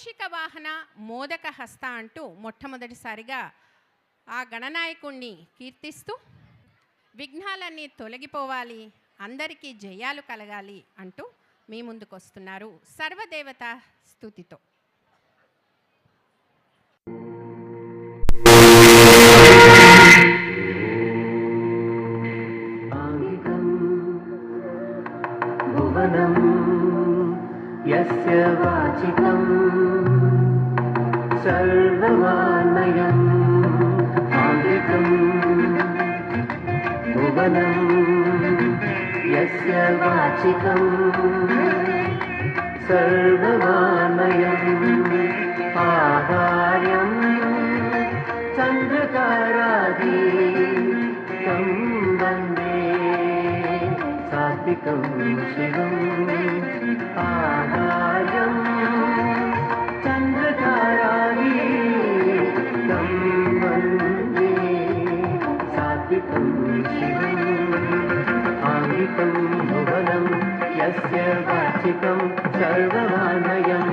మూషిక వాహన మోదక హస్త అంటూ మొట్టమొదటిసారిగా ఆ గణనాయకుణ్ణి కీర్తిస్తూ విఘ్నాలన్నీ తొలగిపోవాలి, అందరికీ జయాలు కలగాలి అంటూ మీ ముందుకు వస్తున్నారు సర్వదేవతా స్తుతితో. यस्य वाचिकं सर्ववान्मयं आङ्गिकं भुवनं यस्य वाचिकं सर्ववान्मयं आहार्यं चन्द्रतारादीतं वन्दे सात्विकं शिवम् आहार्यं चन्द्रतारादीतं वन्दे सात्विकं शिवम् आङ्गिकं भुवनं यस्य वाचिकं सर्ववान्मयम्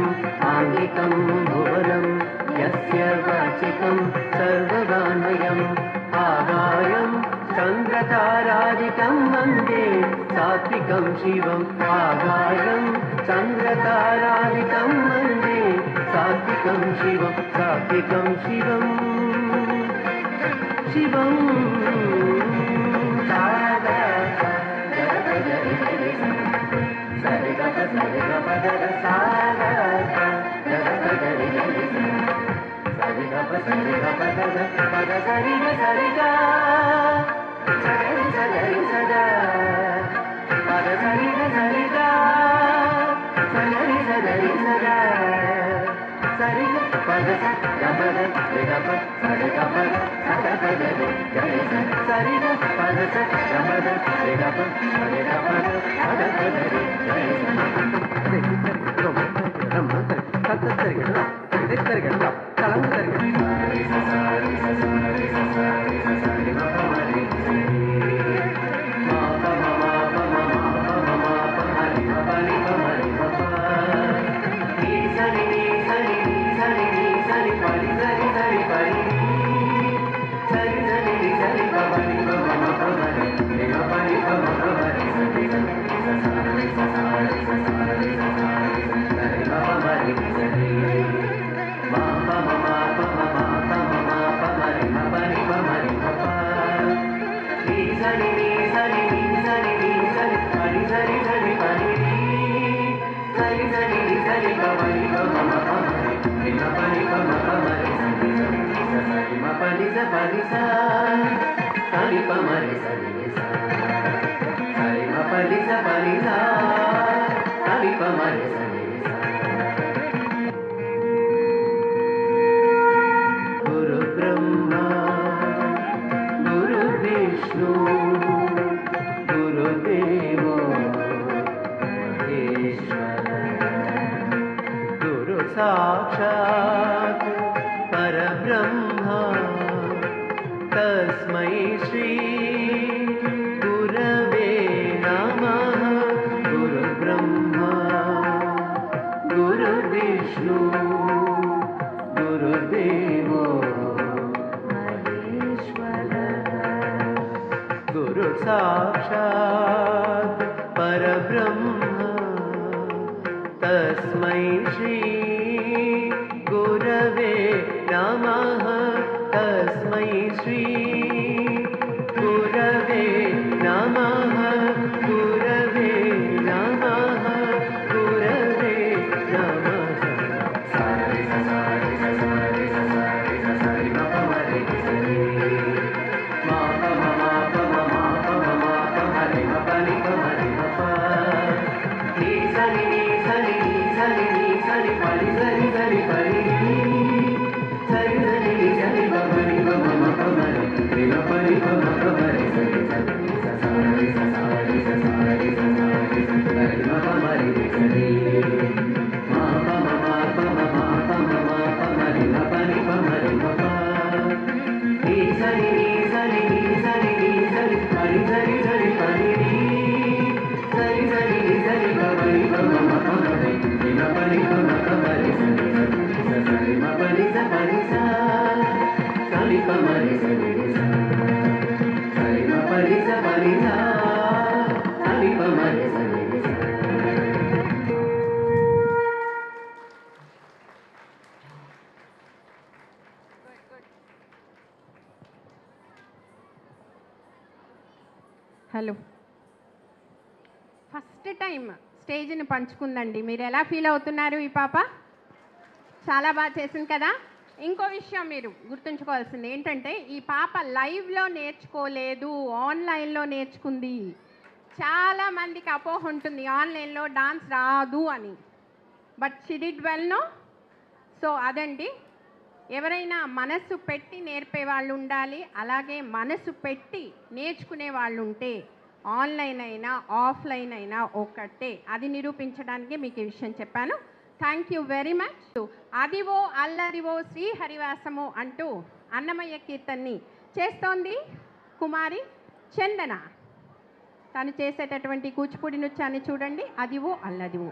आङ्गिकं भुवनं यस्य वाचिकं सर्ववान्मयम् आहार्यं चन्द्रतारादिकं वन्दे सात्विकं शिवम् आहार्यं चन्द्रतारादिकं वन्दे सात्विकं शिवं सात्विकं शिवं शिवं गुरु ब्रह्मा गुरु विष्णु गुरुदेवो महेश्वर गुरु साक्षात् परब्रह्मा तस्मै श्री गुरवे नमः गुरु ब्रह्मा गुरु विष्णु गुरुदेवो महेश्वर गुरु साक्षात् परब्रह्म तस्मै श्री गुरवे नमः तस्मै श्री गुरवे नमः गुरवे नमः गुरवे नमः హలో. ఫస్ట్ టైం స్టేజ్ని పంచుకుందండి. మీరు ఎలా ఫీల్ అవుతున్నారు? ఈ పాప చాలా బాగా చేసింది కదా. ఇంకో విషయం మీరు గుర్తుంచుకోవాల్సింది ఏంటంటే, ఈ పాప లైవ్లో నేర్చుకోలేదు, ఆన్లైన్లో నేర్చుకుంది. చాలామందికి అపోహ ఉంటుంది ఆన్లైన్లో డాన్స్ రాదు అని. But she did well no. So అదండి, ఎవరైనా మనసు పెట్టి నేర్పే వాళ్ళు ఉండాలి, అలాగే మనసు పెట్టి నేర్చుకునే వాళ్ళు ఉంటే ఆన్లైన్ అయినా ఆఫ్లైన్ అయినా ఒకటే. అది నిరూపించడానికి మీకు ఈ విషయం చెప్పాను. Thank you very much. అదివో అల్లదివో శ్రీహరివాసము అంటూ అన్నమయ్య కీర్తన్ని చేస్తోంది కుమారి చందన. తను చేసేటటువంటి కూచిపూడి నృత్యాన్ని చూడండి. అదివో అల్లదివో.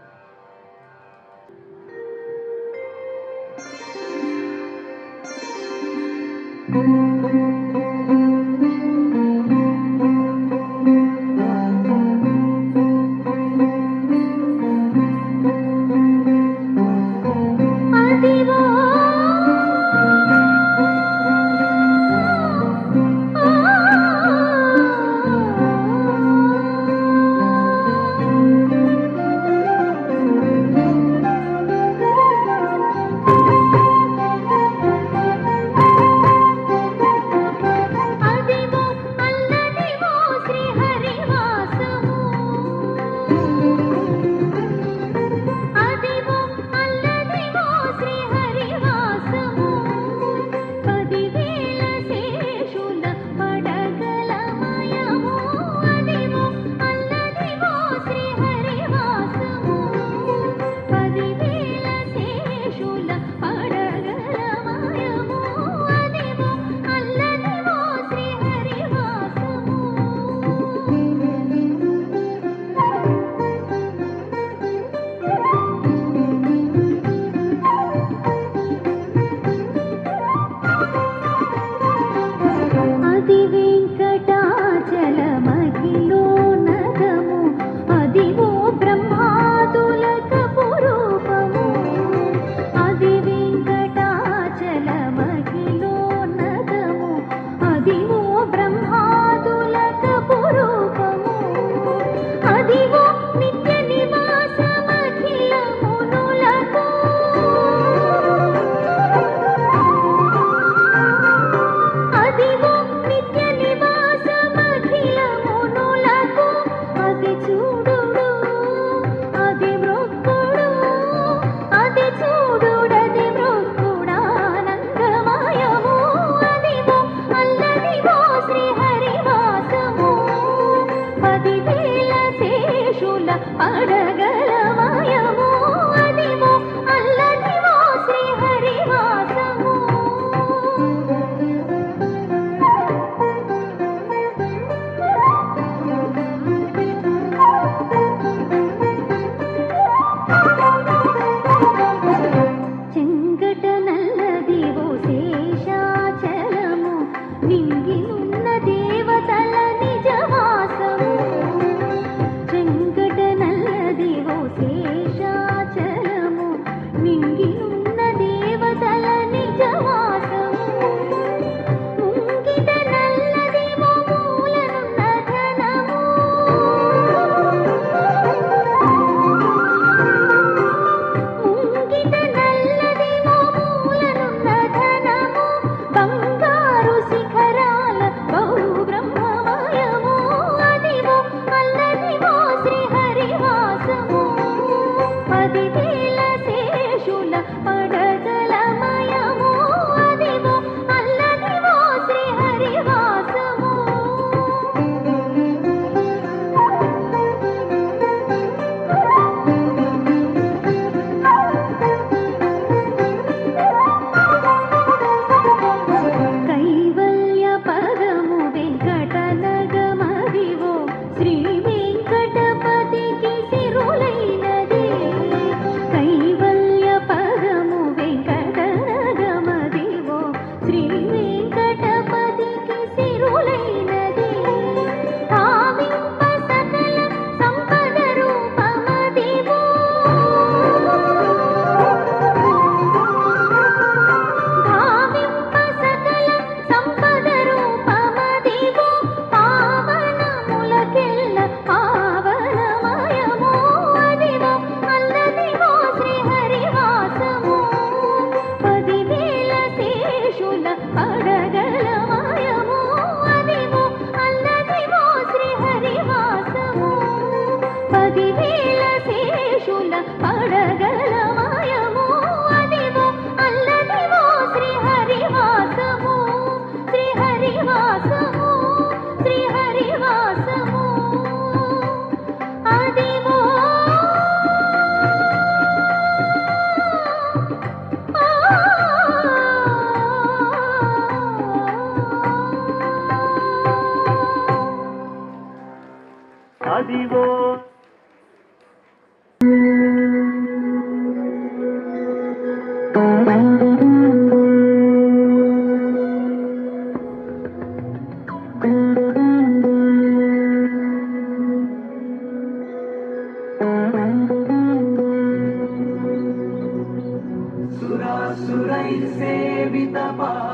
కైవల్య పదము వెంకట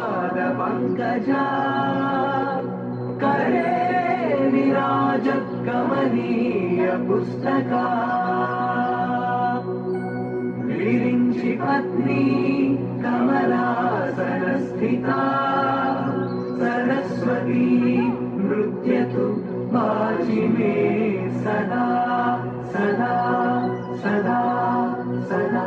सुरासुरैर्सेवितपादपङ्कजा करे विराजकमनीयपुस्तका विरिञ्चि पत्नी कमलासनस्थिता सरस्वती नृत्यतु वाचि मे सदा सदा सदा सदा।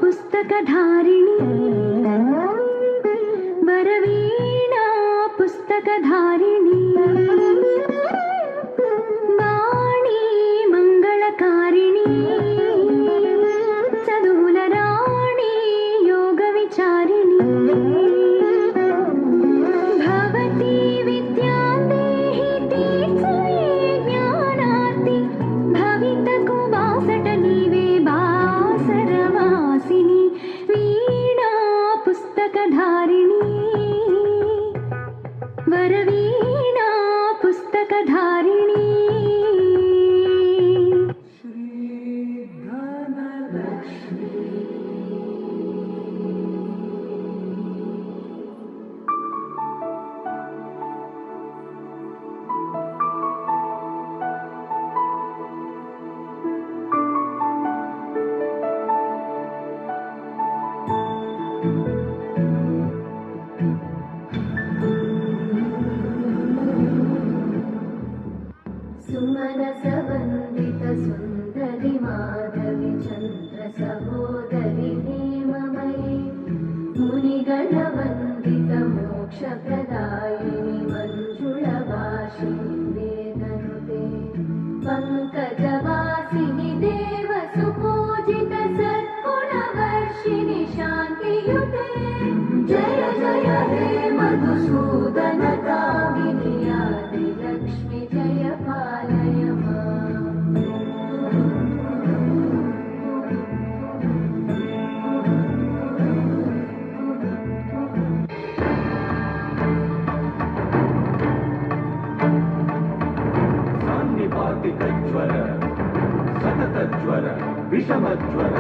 पुस्तकधारिणी वरवीणा पुस्तकधारिणी वाणी मंगलकारिणी चदुलराणी योगविचारिणी भवती विद्यां देहि तीर्थे ज्ञानार्ति भवितकु वासट नीवे बासरवासिनी वीणा पुस्तकधारिणी वरवीणा पुस्तकधारिणी सुमनसवन्दित सुन्दरि माधवि चन्द्र सहोदरि हेममयि मुनिगणवन्दित मोक्षप्रदायिनि मञ्जुळभाषिणि वेदनुते पङ्कजवासिनि देवसुपूजित सद्गुणवर्षिणि शान्तियुते जय जय हे मधुसूदन कामिनि आदिलक्ष्मि जय पालय सान्निपातिकज्वर सततज्वर विषमज्वर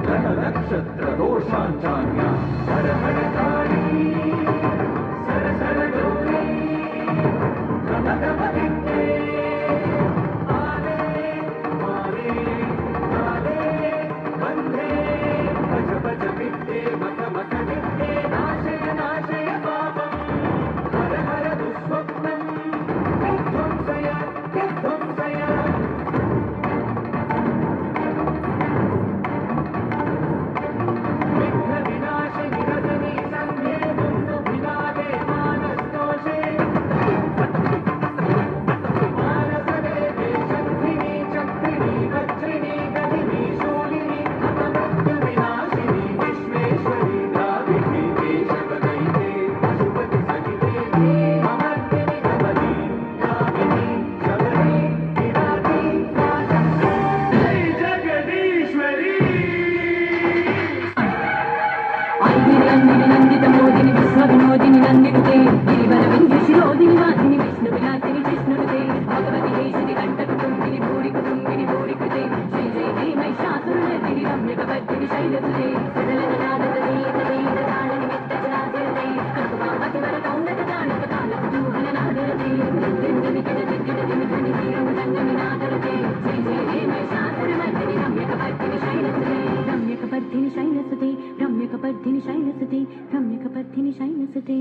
ग्रहनक्षत्र दोषाञ्चान्या हर हर काली सर सर गौरी गमगमदित्ये आले माले काले बन्धे भज भज विद्ये मत मत विद्ये नाशय नाशय पापम् हर हर दुःस्वप्नम् विध्वंसय विध्वंसय विघ्न विनाशिनि रजनी सन्ध्ये शयनसुते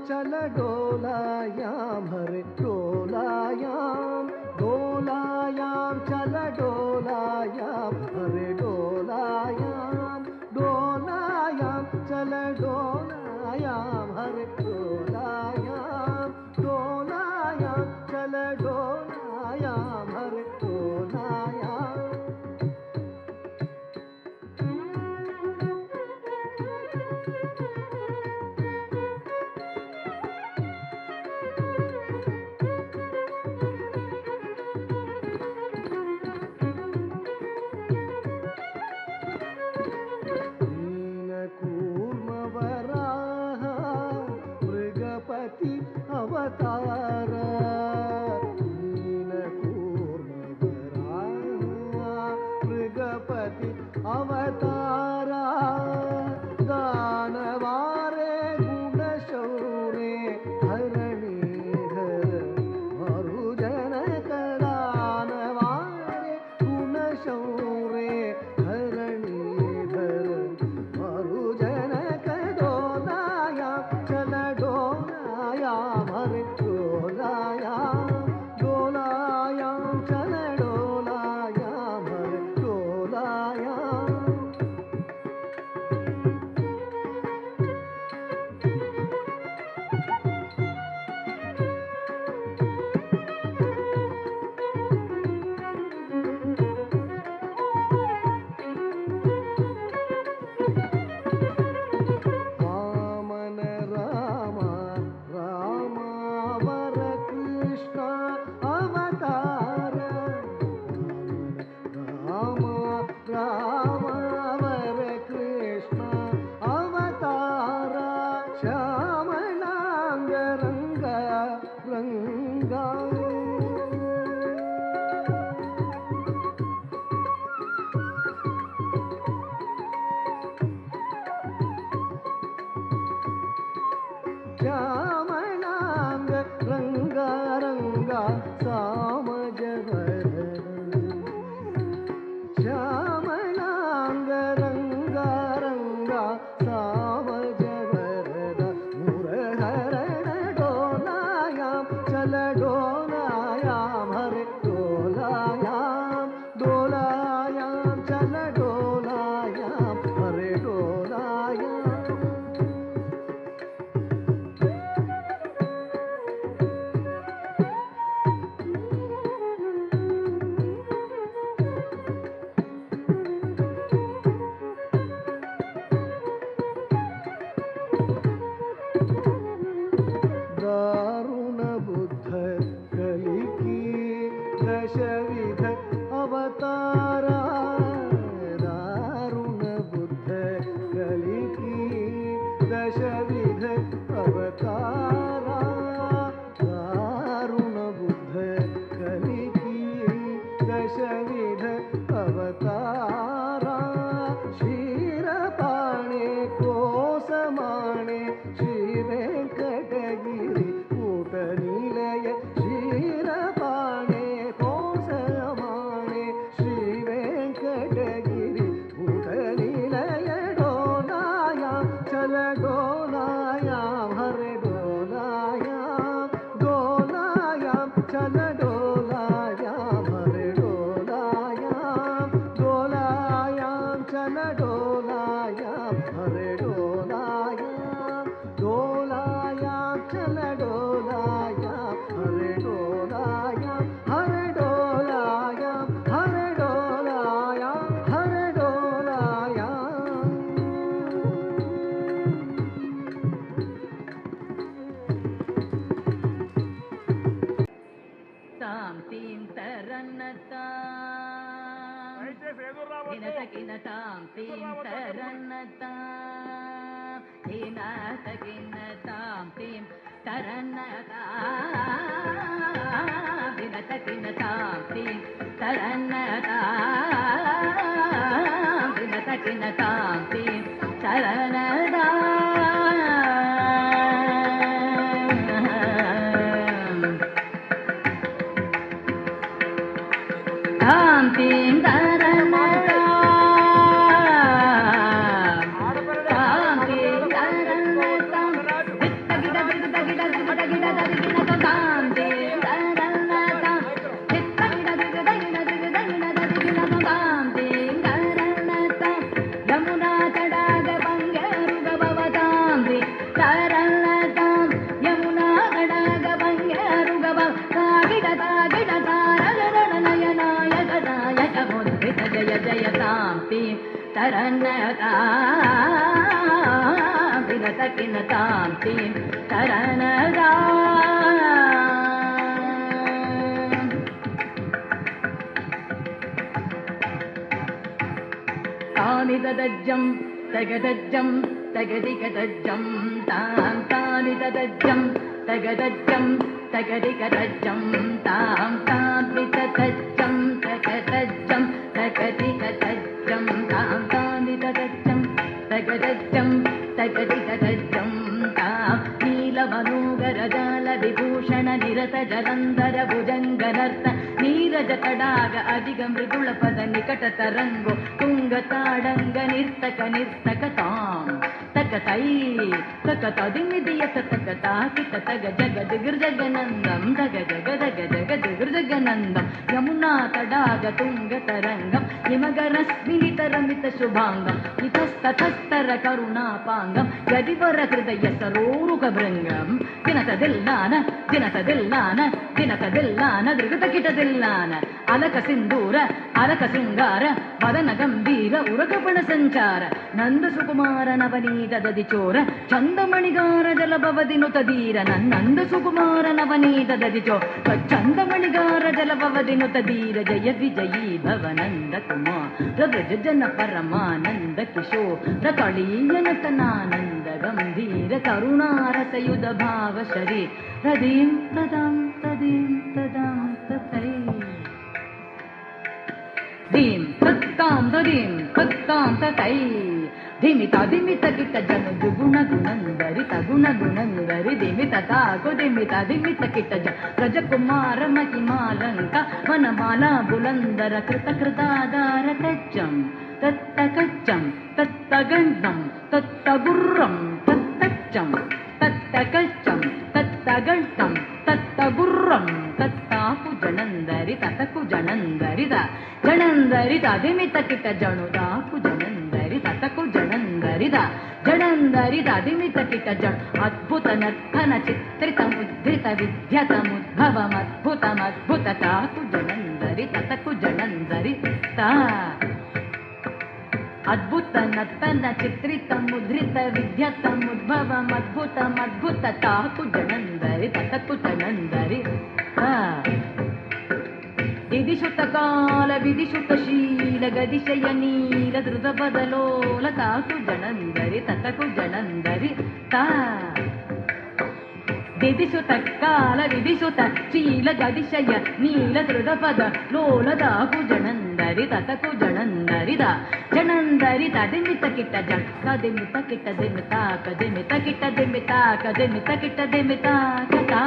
चल डोलायाम हरे डोलायाम डोलायाम चल डोलायाम हरे डोलायाम डोलायाम चल डोलायाम हरे डोलायाम डोलायाम चल डोलायाम हरे डोलायाम अवतार मृगपति अवतार दानवारे गुणशौरे धरणीधर मरुजनक दानवारे गुणशौरे धरणीधर मरुजनक डोलाया चल डोलायाम हरे डोलायाम डोलायाम चल डोलायाम हरे डोलायाम वामन रामा रामावर कृष्ण अवतार रामा रामावर कृष्ण अवतार श्यामलांग रंग रंगा श्यामलांग रंगा रंगा सामजवर श्यामलांग रंगा रंगा सामजवर मुरहरण डोलायाम चल डोलायाम हरे डोलायाम डोलायाम चल डोलायाम हरे डोलायाम चल डोलायाम हरे डोलायाम डोलायाम चल डोलायाम हरे डोलायाम हरे डोलायाम हरे डोलायाम हरे डोलायाम तां तीं तरन्नता िन तां तीं तरन्नता िन तां तीं तरन्नता िन तां तीं तरन्नता िन तां तीं तरन्नता तां तीं तरन्नता यमुना तडाग भंगरुगभवतां तरन्नतां यमुना तडाग भंगरुगभ तागिड तागिड तारगरणनयनाय गदायक मुद्रित जय जय तां तीं तरन्नता विनत तां तीं तरन्नता तानि तदज्जं तगदज्जं तगदिगदज्जं तां तानि तदज्जं तगदज्जं तगदिगदज्जं तां तानि तदज्जं तगदज्जं तगदिगदज्जं तां तानि तदज्जं तगदज्जं तगदिगदज्जं तां नीलमनोगरजाल विभूषण निरत जलन्धर भुजङ्गनर्त नीरज तडाग अधिग मृदुल पद निकट तरंगो तुंग ताडंग निर्तक निर्तक तां तक तई तक तदिमिदियत तक ताकित तग जगद गिर्जगनंदं तग जगद जगद गिर्जगनंदं यमुना तडाग तुंग तरंगं हिमगरस्मिनितरमित शुभांगं इतस्ततस्तर करुणापांगं यदिवर हृदय सरोरुक भृंगं दिनत दिल्लान दृगतकिटदिल्लान अलक सिंदूर अलक सिंगार वदन गंभीर उरकपण संचार नंद सुकुमार नवनीत ददिचोर चंदमणिगार जलभवदिनुत धीर नंद सुकुमार नवनीत ददिचोर चंदमणिगार जलभवदिनुत धीर जय विजयी भव नंद कुमार व्रज जन परमानंद किशोर कळीयनतनानंद गंभीर करुणारसयुध भाव शरीर तदीं तदां तदीं तदां तथै दीं तत्तां तथै धिमित धिमित किट जन दुगुण गुणंदरि तगुण गुणंदरि धिमित ताको धिमित धिमित किट जन रजकुमार महिमालंक वनमाला बुलंदर कृत कृताधार तच्चं तत्तकच्चं तत्तगण्डं तत्तगुर्रं तत्तच्चं तत्तकच्चं तत्तगण्डं तत्तगुर्रं तत्ताकु जनंदरि ततकु जनंदरि जनंदरि धिमित किट जणुदाकु जनंदरि ततकु जनंदरि जनंदरि धिमित किट जण अद्भुत नर्तन चित्रित मुद्रित विद्यतमुद्भवम् अद्भुतमद्भुत ताकु जनंदरि ततकु जनंदरि ता अद्भुत नर्तन चित्रित मुद्रित विद्यतम् उद्भवम् अद्भुतमद्भुत ताकु जनंदरि ततकु जनंदरि विदिशुत काल विदिशुत शील गदिशय नील धृत बदलोल ताकु जनंदरि ततकु जनंदरि ता विदिशुत काल विदिशुत शील गदिशय नील धृत पद लोल ताकु जनंदरि ततकु जनंदरि जनंदरि तदिमित किट जन कदिमित किट दिमिता कदिमित किट दिमिता कदिमित किट दिमिता कथा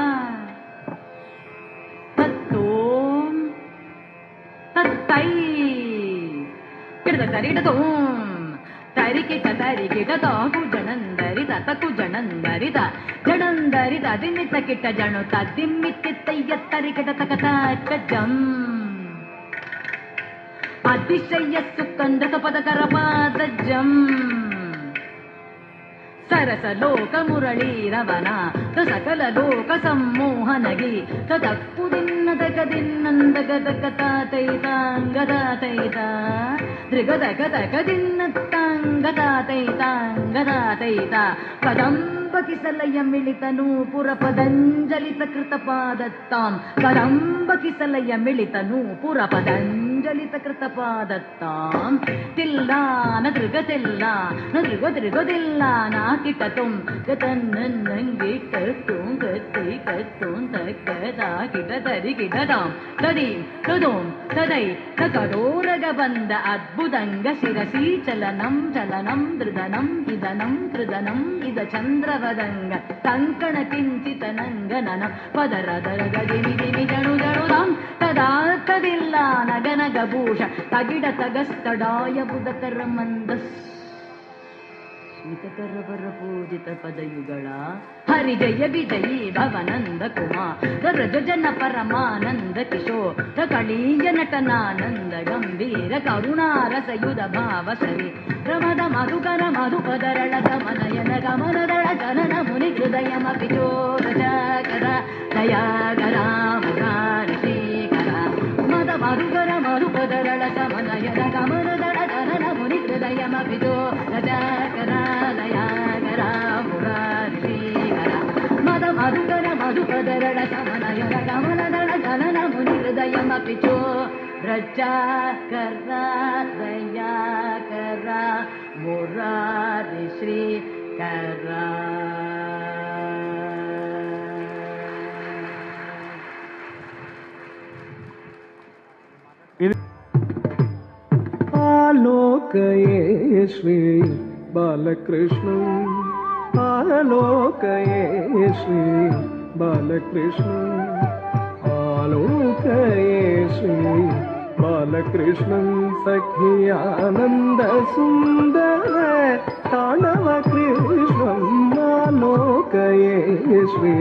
तत्तोम तत्तै किडतरिडतोम तरिकिट ताकु जनंदरि ततकु जनंदरि जनंदरि तदिमित किट जनु तदिमित तय्य तरिकिट तकता कजम ಅತಿಶಯ ಸುಖಂದ್ರತ ಪದಕರಪಾದಜಂ ಸರಸ ಲೋಕ ಮುರಳೀರವನ ಸಕಲ ಲೋಕ ಸಮ್ಮೋಹನಗಿ ತದಕ್ಕುದಿನ್ನದಗದಿನ್ನಂದಗದಗತಾತೈತಾಂಗದಾತೈತ ದೃಗದಗದಗದಿನ್ನತ್ತಾಂಗದಾತೈತಾಂಗದಾತೈತ ಕದಂಬಕಿಸಲಯ ಮಿಳಿತನು ಪುರ ಪದಂಜಲಿತ ಕೃತ ಪಾದತ್ತಾಂ ಕದಂಬಕಿಸಲಯ ಮಿಳಿತನು ಪುರ ಪದಂಜಲಿತ ಕೃತ ಪಾದತ್ತಾಂ ತಿಲ್ಲ ನದೃಗತಿಲ್ಲ ನದೃಗದಿಲ್ಲ ನಾಕಿಟತುಂ ಗತನ್ನಂಗಿಟತುಂ ಗತಿ ಕತ್ತುಂ ತಕ್ಕದಾ ಕಿಟತರಿ ಕಿಟತಾಂ ತದೀಂ ತದೋಂ ತದೈ ತಕಡೋರಗ ಬಂದ ಅದ್ಭುತಂಗ ಶಿರಸಿ ಚಲನಂ ಚಲನಂ ಧೃದನಂ ಇದನಂ ಧೃದನಂ ಇದ ಚಂದ್ರವದಂಗ ಕಂಕಣ ಕಿಂಚಿತ ನಂಗನನ ಪದರದರ ಗದಿನಿ ಜಣು ಜಣುದಾಂ ತದಾ ತದಿಲ್ಲ ನಗನಗ ಭೂಷ ತಗಿಡ ತಗಸ್ತಡಾಯ ಬುಧಕರ ಮಂದಸ್ ಮಿತಕರವರ ಪೂಜಿತ ಪದಯುಗಳ ಹರಿ ಜಯ ವಿಜಯೀ ಭವನಂದ ಕುಮಾರ ಜನ ಪರಮಾನಂದ ಕಿಶೋರ ಕಳೀಯ ನಟನಾನಂದ ಗಂಭೀರ ಕರುಣಾರಸಯುಧ ಭಾವ ಸರಿ ರಮದ ಮಧುಕರ ಮಧುಪದರಳ ಗಮನಯನ ಗಮನದಳ ಜನನ ಮುನಿ ಹೃದಯಮಪಿ ಚೋರ ಚಕರ ದಯಾಗರ ಮುರಾರಿ ಶ್ರೀಕರ ಮದ ಮಧುಕರ ಮಧುಪದರಳ ಗಮನಯನ ಗಮನದಳ ಜನನ ಮುನಿ ಹೃದಯಮಪಿ ಚೋರ ಚಕರ ದಯಾಗರ ಮುರಾರಿ ಶ್ರೀಕರ ಮದ ಮಧುಕರ ಮಧುಪದರಳ ಗಮನಯನ ಗಮನದಳ ಜನನ ಮುನಿ ಹೃದಯಮಪಿ ಚೋರ ಚಕರ ದಯಾಕರ ಮುರಾರಿ ಶ್ರೀಕರ ಆಲೋಕಯೇ ಶ್ರೀ ಬಾಲಕೃಷ್ಣ ಆಲೋಕಯೇ ಶ್ರೀ ಬಾಲಕೃಷ್ಣ ಆಲೋಕಯೇ ಶ್ರೀ ಬಾಲಕೃಷ್ಣ ಸಖಿಯಾನಂದ ಸುಂದರ ತಾಂಡವ ಕೃಷ್ಣ ಆಲೋಕಯೇ ಶ್ರೀ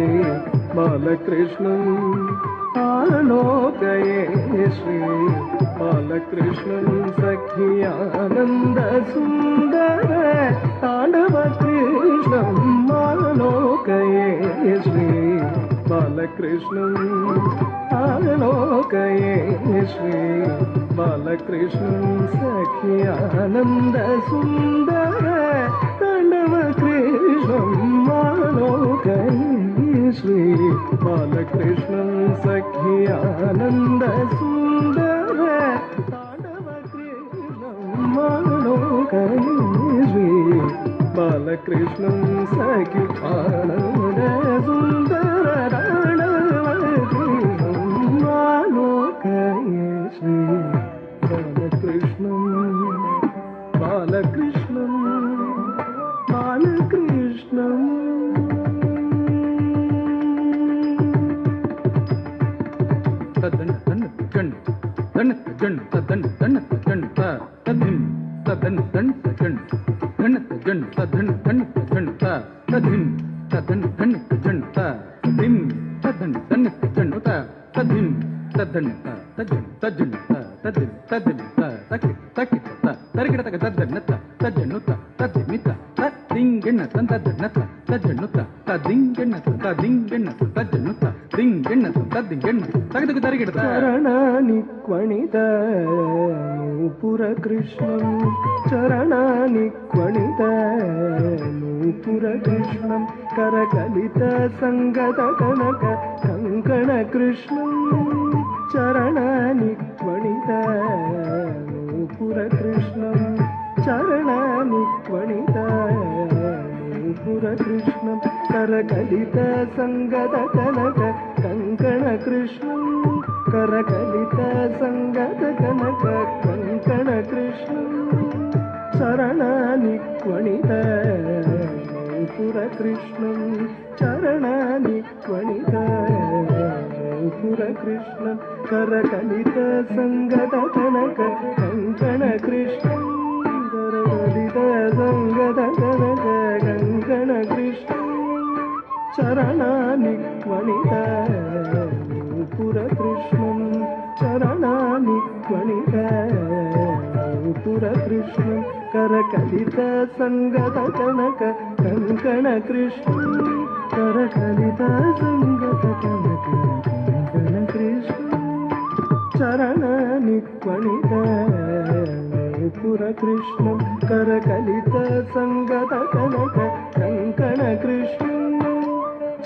ಬಾಲಕೃಷ್ಣ ಆಲೋಕಯೇ ಶ್ರೀ ಬಾಲಕೃಷ್ಣ ಸಖಿಯಾನಂದ ಸುಂದರ ತಾಂಡವ ಕೃಷ್ಣ ಆಲೋಕಯೇ ಶ್ರೀ ಬಾಲಕೃಷ್ಣ ಆಲೋಕಯೇ ಶ್ರೀ ಬಾಲಕೃಷ್ಣ ಸಖಿಯಾನಂದ ಸುಂದರ ತಾಂಡವ ಕೃಷ್ಣ ಆಲೋಕಯೇ ಶ್ರೀ ಬಾಲಕೃಷ್ಣ ಸಖಿಯಾನಂದ ಸುಂದರ ತಾಂಡವ ಕೃಷ್ಣ ಆಲೋಕಯೇ ಶ್ರೀ ಬಾಲಕೃಷ್ಣ ಸಖಿಯಾನಂದ ಸುಂದರ ತಾಂಡವ ಕೃಷ್ಣ ಆಲೋಕಯೇ ಶ್ರೀ ಬಾಲಕೃಷ್ಣ ಬಾಲಕೃಷ್ಣ ಬಾಲಕೃಷ್ಣ ತದನ್ ತನ್ನ ಗಣ್ ತನ್ನ ಗಣ್ ತದನ್ ತನ್ನ ಗಣ್ ತದಿಂ ತದನ್ ತನ್ನ ಗಣ್ ಗಣ್ ಗಣ್ ತದನ್ ತನ್ನ ಗಣ್ ತದಿಂ ತದನ್ ತನ್ನ ಗಣ್ ತದಿಂ ತದನ್ ತನ್ನ ಗಣ್ ತದಿಂ ತದನ್ ತದನ್ ತದನ್ ತದಿಂ ತದಿಂ ತಕಿ ತಕಿ ತರಗಿಡ ತಕ ತದನ್ ತಜನ್ನುತ ತದಿಮಿತ ತದಿಂಗೆಣ್ಣ ತಂತದನ್ನತ ತಜನ್ನುತ ತದಿಂಗೆಣ್ಣ ತದಿಂಗೆಣ್ಣ ತಜನ್ನುತ ದಿಂಗೆಣ್ಣ ತದಿಂಗೆಣ್ಣ ತಗದಗ ತರಗಿಡ ಚರಣಾನಿ ಕ್ವಣಿತ ನೂಪುರ ಕೃಷ್ಣ ಚರಣಾನಿ ಕ್ವಣಿತ ನೂಪುರ ಕೃಷ್ಣ ಕರಕಲಿತ ಸಂಗತ ಕನಕ ಕಂಕಣ ಕೃಷ್ಣ ಚರಣಾನಿ ಕ್ವಣಿತ ನೂಪುರ ಕೃಷ್ಣ ಚರಣಾನಿ ಕ್ವಣಿತ ನೂಪುರ ಕೃಷ್ಣ ಕರಕಲಿತ ಸಂಗತ ಕನಕ ಕಂಕಣ ಕೃಷ್ಣ ಕರಕಲಿತ ಸಂಗತ ಕನಕ ಕಂಕಣ ಕೃಷ್ಣ ಚರಣಾನಿ ಕ್ವಣಿತ ನೂಪುರ ಕೃಷ್ಣ ಚರಣಾನಿ ಕ್ವಣಿತ ನೂಪುರ ಕೃಷ್ಣ ಕರಕಲಿತ ಸಂಗತ ಕನಕ ಕಂಕಣ ಕೃಷ್ಣ ಕರಕಲಿತ ಸಂಗತ ಕನಕ ಕಂಕಣ ಕೃಷ್ಣ ಚರಣಾನಿ ಕ್ವಣಿತ ನೂಪುರ ಕೃಷ್ಣ ಚರಣಾನಿ ಕ್ವಣಿತ నూపుర కృష్ణం కరకలిత సంగత కనక కంకణ కృష్ణం కరకలిత సంగత కనక కంకణ కృష్ణం చరణాని క్వణిత నూపుర కృష్ణం కరకలిత సంగత కనక కంకణ కృష్ణం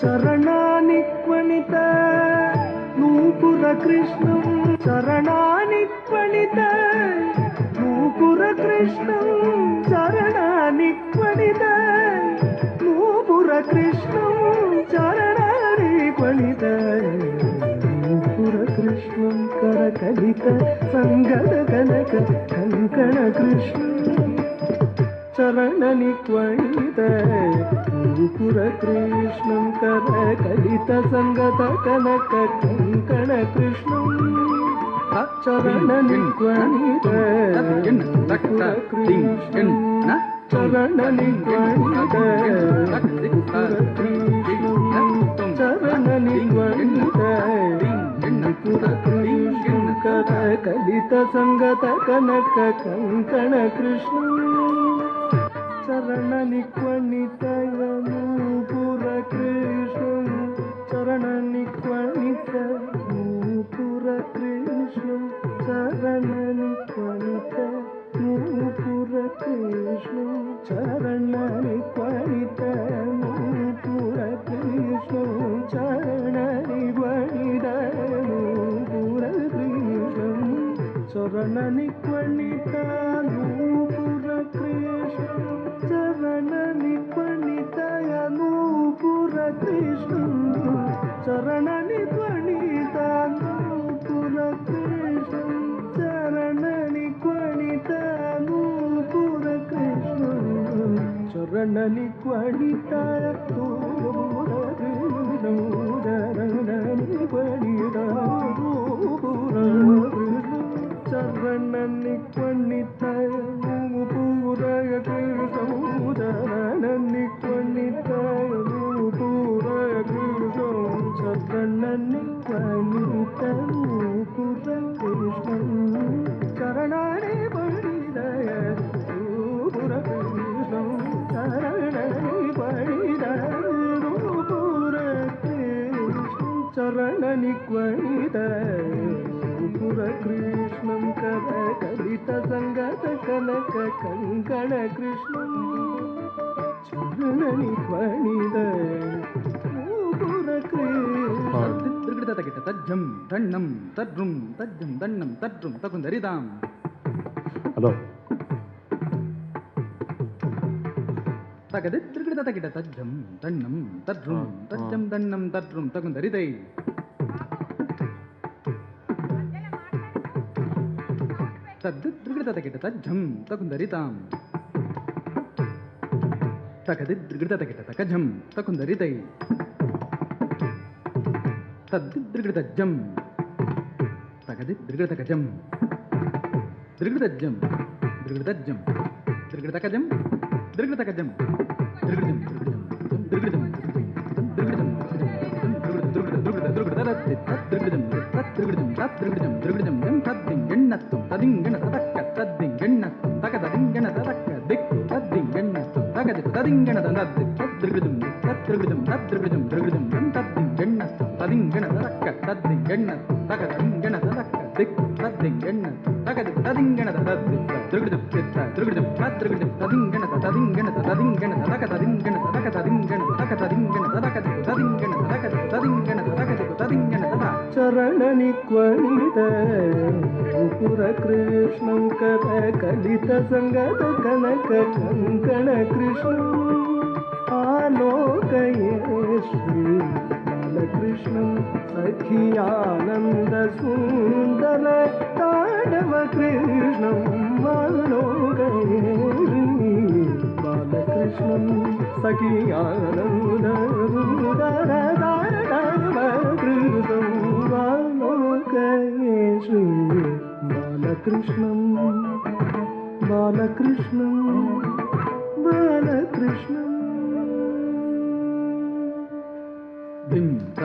చరణాని క్వణిత నూపుర కృష్ణం చరణాని క్వణిత నూపుర కృష్ణం చరణాని క్వణిత నూపుర కృష్ణం చరణాని క్వణిత నూపుర కృష్ణం కరకలిత సంగత కనక కంకణ కృష్ణం చరణని క్వణిత నూపుర కృష్ణం కరకలిత సంగత కనక కంకణ కృష్ణం చరణని క్వణిత నూపుర కృష్ణం చరణని క్వణిత నూపుర కృష్ణం చరణని క్వణిత నూపుర కృష్ణం కరకలిత సంగత కనక కంకణ కృష్ణం చరణని క్వణిత నూపుర కృష్ణం చరణని క్వణిత నూపుర కృష్ణం చరణని క్వణిత నూపుర కృష్ణం చరణని క్వణిత నూపుర కృష్ణం చరణని క్వణిత నూపుర కృష్ణం చరణని క్వణిత నూపుర కృష్ణం చరణని క్వణిత నూపుర కృష్ణం చరణని క్వణిత నూపుర కృష్ణం చరణని క్వణిత నూపుర కృష్ణం చరణని క్వణిత నూపుర కృష్ణం చరణని క్వణిత నూపుర కృష్ణం చరణని క్వణిత నూపుర కృష్ణం చరణని క్వణిత నూపుర కృష్ణం చరణని క్వణిత నూపుర కృష్ణం చరణని క్వణిత నూపుర కృష్ణం చరణని క్వణిత నూపుర కృష్ణం చరణని క్వణిత నూపుర కృష్ణం కరకలిత సంగత కనక కంకణ కృష్ణం చరణని క్వణిత నూపుర కృష్ణం తగిట తజ్జం దండం తద్రుం తజ్జం దండం తద్రుం తకుందరిదాం హలో తగది త్రిగిట తగిట తజ్జం దండం తద్రుం తజ్జం దండం తద్రుం తకుందరిదై తద్దిద్రిగిట తగిట తజ్జం తకుందరితాం తగదిద్రిగిట తగిట తకజం తకుందరిదై తద్దిద్రిగిటజం తగదిద్రిగిటకజం ద్రిగిటజం ద్రిగిటజం ద్రిగిటకజం ద్రిగిటకజం ద్రిగిటం ద్రిగిటం ద్రిగిటం ద్రిగిటం ద్రిగిటం తద్రిగిటం ద్రిగిటం జం తద్దిం ఎన్నత్తం తదింగణ తదక్క తద్దిం ఎన్నత్తం తగదదింగణ తదక్క దిక్కు తద్దిం ఎన్నత్తం తగది తదింగణ తదద్ది తద్రిగిటం తద్రిగిటం తద్రిగిటం ద్రిగిటం జం తద్దిం ఎన్నత్తం తదింగణ తదక్క తద్దిం ఎన్నత్తం తగదదింగణ తదక్క దిక్కు తద్దిం ఎన్నత్తం తగది తదింగణ తదద్ది ద్రిగిటం ద్రిగిటం తద్రిగిటం తదింగణ తదింగణ తదింగణ తదక తదింగణ తదక తదింగణ తదక తదింగణ తదక తదింగణ తదక తదింగణ తదక తదింగణ తదా చరణని క్వణిత నూపుర కృష్ణం కరకలిత సంగత కనక కంకణ కృష్ణం ఆలోకయే శ్రీ బాలకృష్ణం సఖియానంద సుందర తాండవ కృష్ణం ఆలోకయే శ్రీ బాలకృష్ణం సఖియానంద సుందర తాండవ కృష్ణం ఆలోకయే శ్రీ బాలకృష్ణం బాలకృష్ణం బాలకృష్ణం ధిం త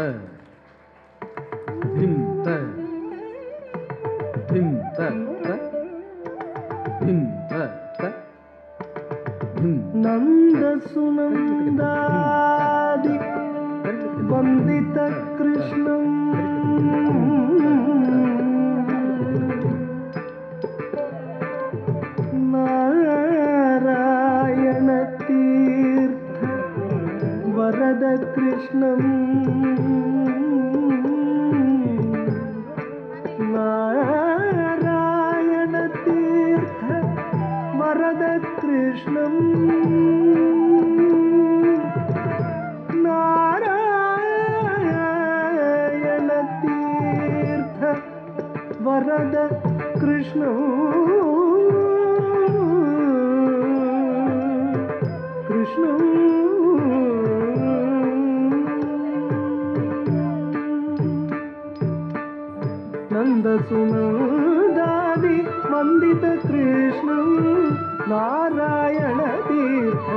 ధిం త ధిం త धिम त धिम ನಂದ ಸುನಂದಾದಿ ವಂದಿತ ಕೃಷ್ಣ ನಾರಾಯಣ ತೀರ್ಥ ವರದ ಕೃಷ್ಣ ನಾರಾಯಣ ತೀರ್ಥ ವರದ ಕೃಷ್ಣ ನಾರಾಯಣ ತೀರ್ಥ ವರದ ಕೃಷ್ಣ ಕೃಷ್ಣ ನಂದ ಸುನಂದಾದಿ ವಂದಿತ ಕೃಷ್ಣ ನಾರಾಯಣ ತೀರ್ಥ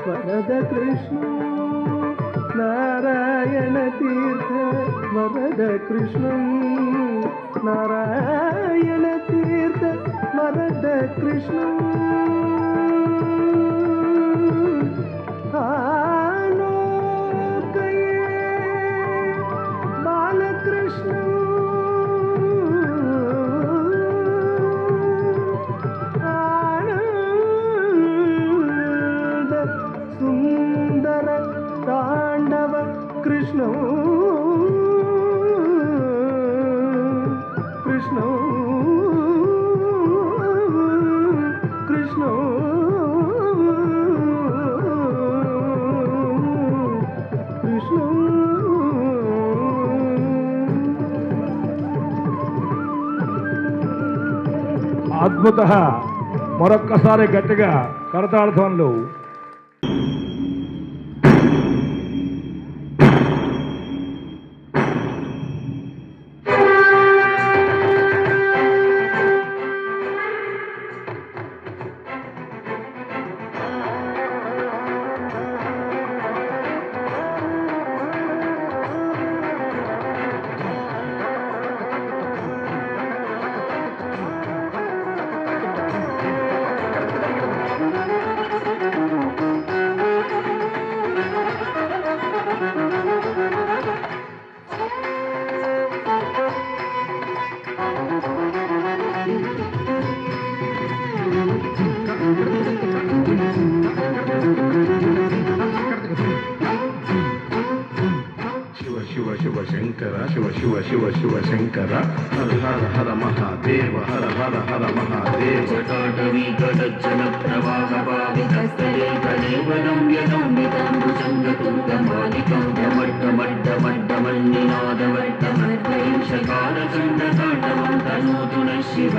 ವರದ ಕೃಷ್ಣ ನಾರಾಯಣ ತೀರ್ಥ ವರದ ಕೃಷ್ಣ ನಾರಾಯಣ ತೀರ್ಥ ವರದ ಕೃಷ್ಣ ಆಲೋಕಯೇ ಬಾಲಕೃಷ್ಣ ಸುಂದರ ತಾಂಡವ ಕೃಷ್ಣ ಕೃಷ್ಣ ಕೃಷ್ಣ ಕೃಷ್ಣ అద్భుత మరొక్కసారి గట్టిగా కరతాళ ధ్వనులు. శివ శివ శంకర శివ శివ శివ శివ శంకర హర హర హర మహాదేవ హర హర హర మహాదేవ జటాటవీకటజ్జల ప్రవాహ పావితస్థలే కలేవరం యదాంబితాంబుజంగతుంగమాలికం డమడ్డమడ్డమడ్డమన్నినాదవర్ధమర్వయం శకారచండతాండవం తనోతు నః శివ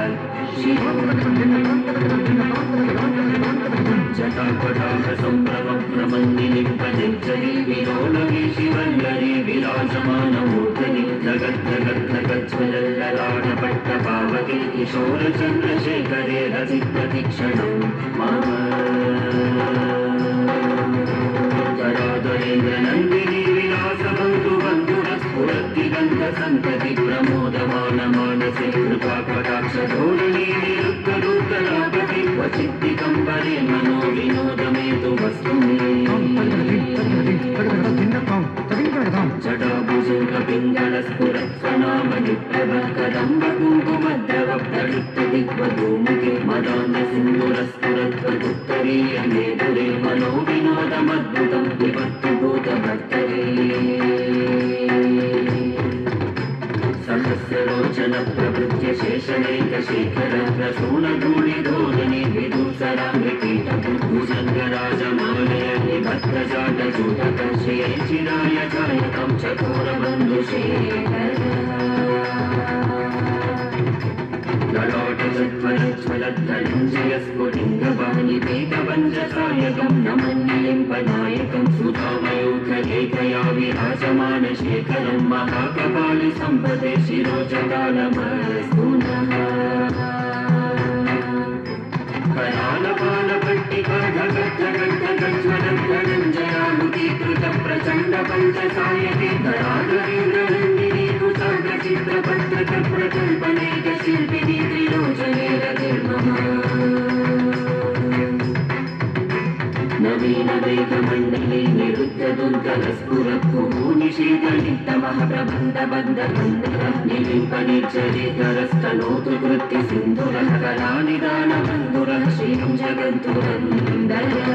శివం జటాపటాక సంప్రమభ్రమన్నిలింపనిర్జరీ విలోలవీ శివల్లరీ విరాజమానమూర్ధని జగజ్జగజ్జగజ్వలల్లలాటపట్ట పావకే కిశోర చంద్రశేఖరే రసి ప్రతిక్షణం మమ కరాదరేంద్రనందినీ విలాసవంతు బంధురస్ఫురద్దిగంధ సంతతి ప్రమోదమాన మానసే కృపాకటాక్ష ధోరణీ నిరుద్ధరుద్ధరాగతి క్వచిద్దికంబరే మనో వినోదమేతు వస్తుమే జటాభుజంగ పింగళ స్ఫురత్సనామని ప్రభకదంబ కుంకుమద్రవ ప్రవృత్త దిగ్వధూముఖే మదాంగ సింధురస్ఫురత్వదుత్తరీయ మేధురే మనో వినోదమద్భుతం వివర్తు భూతభర్తరే సహస్రలోచన ప్రవృత్య శేషనేక శేఖర ప్రసూనధూళిధోరణి విదూసరాంగి కీటభుజంగరాజమాలయ నిబద్ధజాట చూటక శ్రేయ చిరాయ ఛాయకం చకోరబంధు శేఖర లలాటజత్వరజ్వలద్ధనంజయ స్ఫులింగవాణి వేదవంజసాయకం నమన్నిలింపనాయకం సుధామయూఖలేఖయా విరాజమాన శేఖరం మహాకపాలి సంపదే శిరోజకాలమస్తు నః కరాలపాలపట్టికాఘగజ్జగజ్జగజ్జలంజయాముఖీకృత ప్రచండ పంచసాయకే ధరాధరేంద్రనందినీ కుచాగ్రచిత్రపత్రక ప్రకల్పనేక శిల్పిని త్రిలోచనే రతిర్మమ नवीन वेगमण्डली निरुद्धदुर्गलस्फुरत्कुमूनिशीतलिप्तमहप्रबन्धबन्धकन्दरः निलिम्पनिर्जरितरस्तनोतु कृत्यसिन्धुरः कलानिदानबन्धुरः श्रीं जगन्तुरन्दरः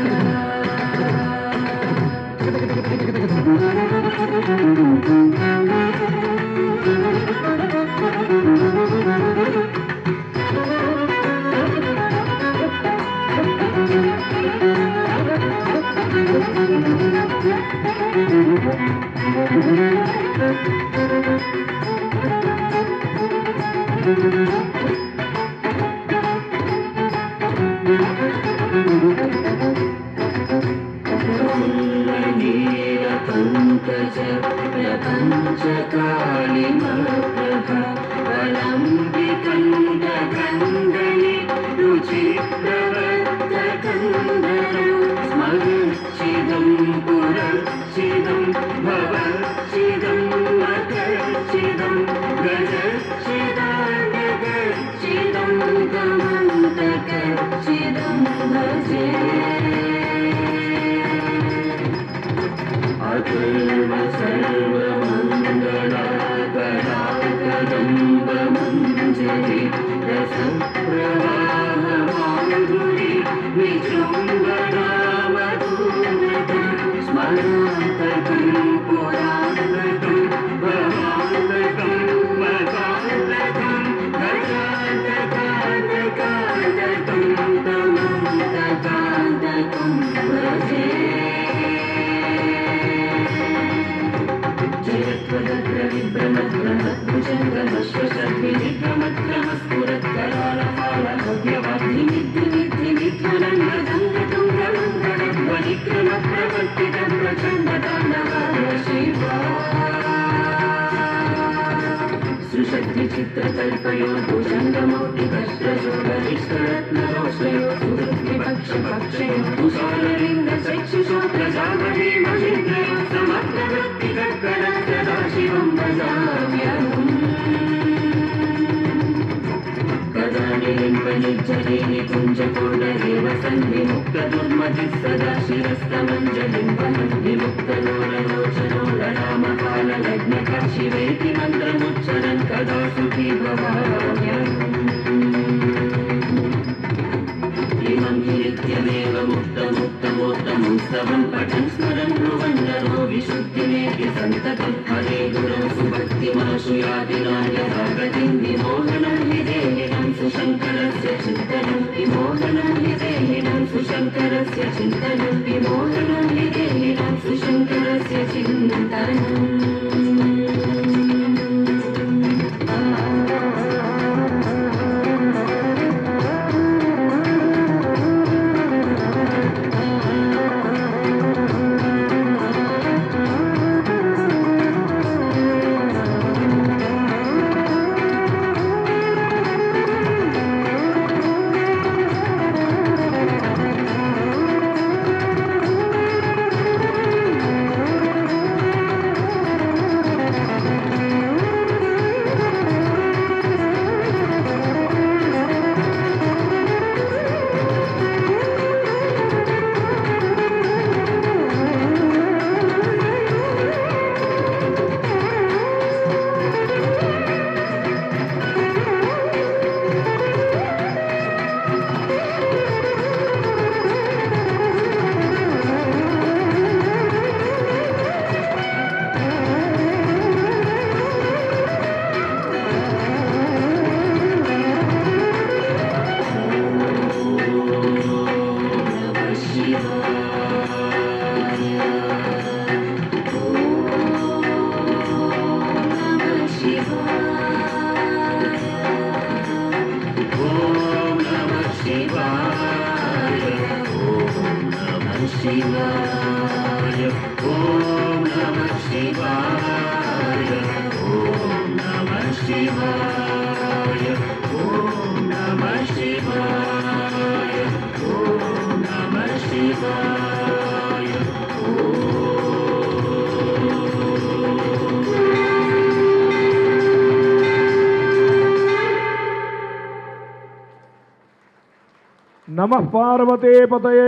नमः पार्वते पतये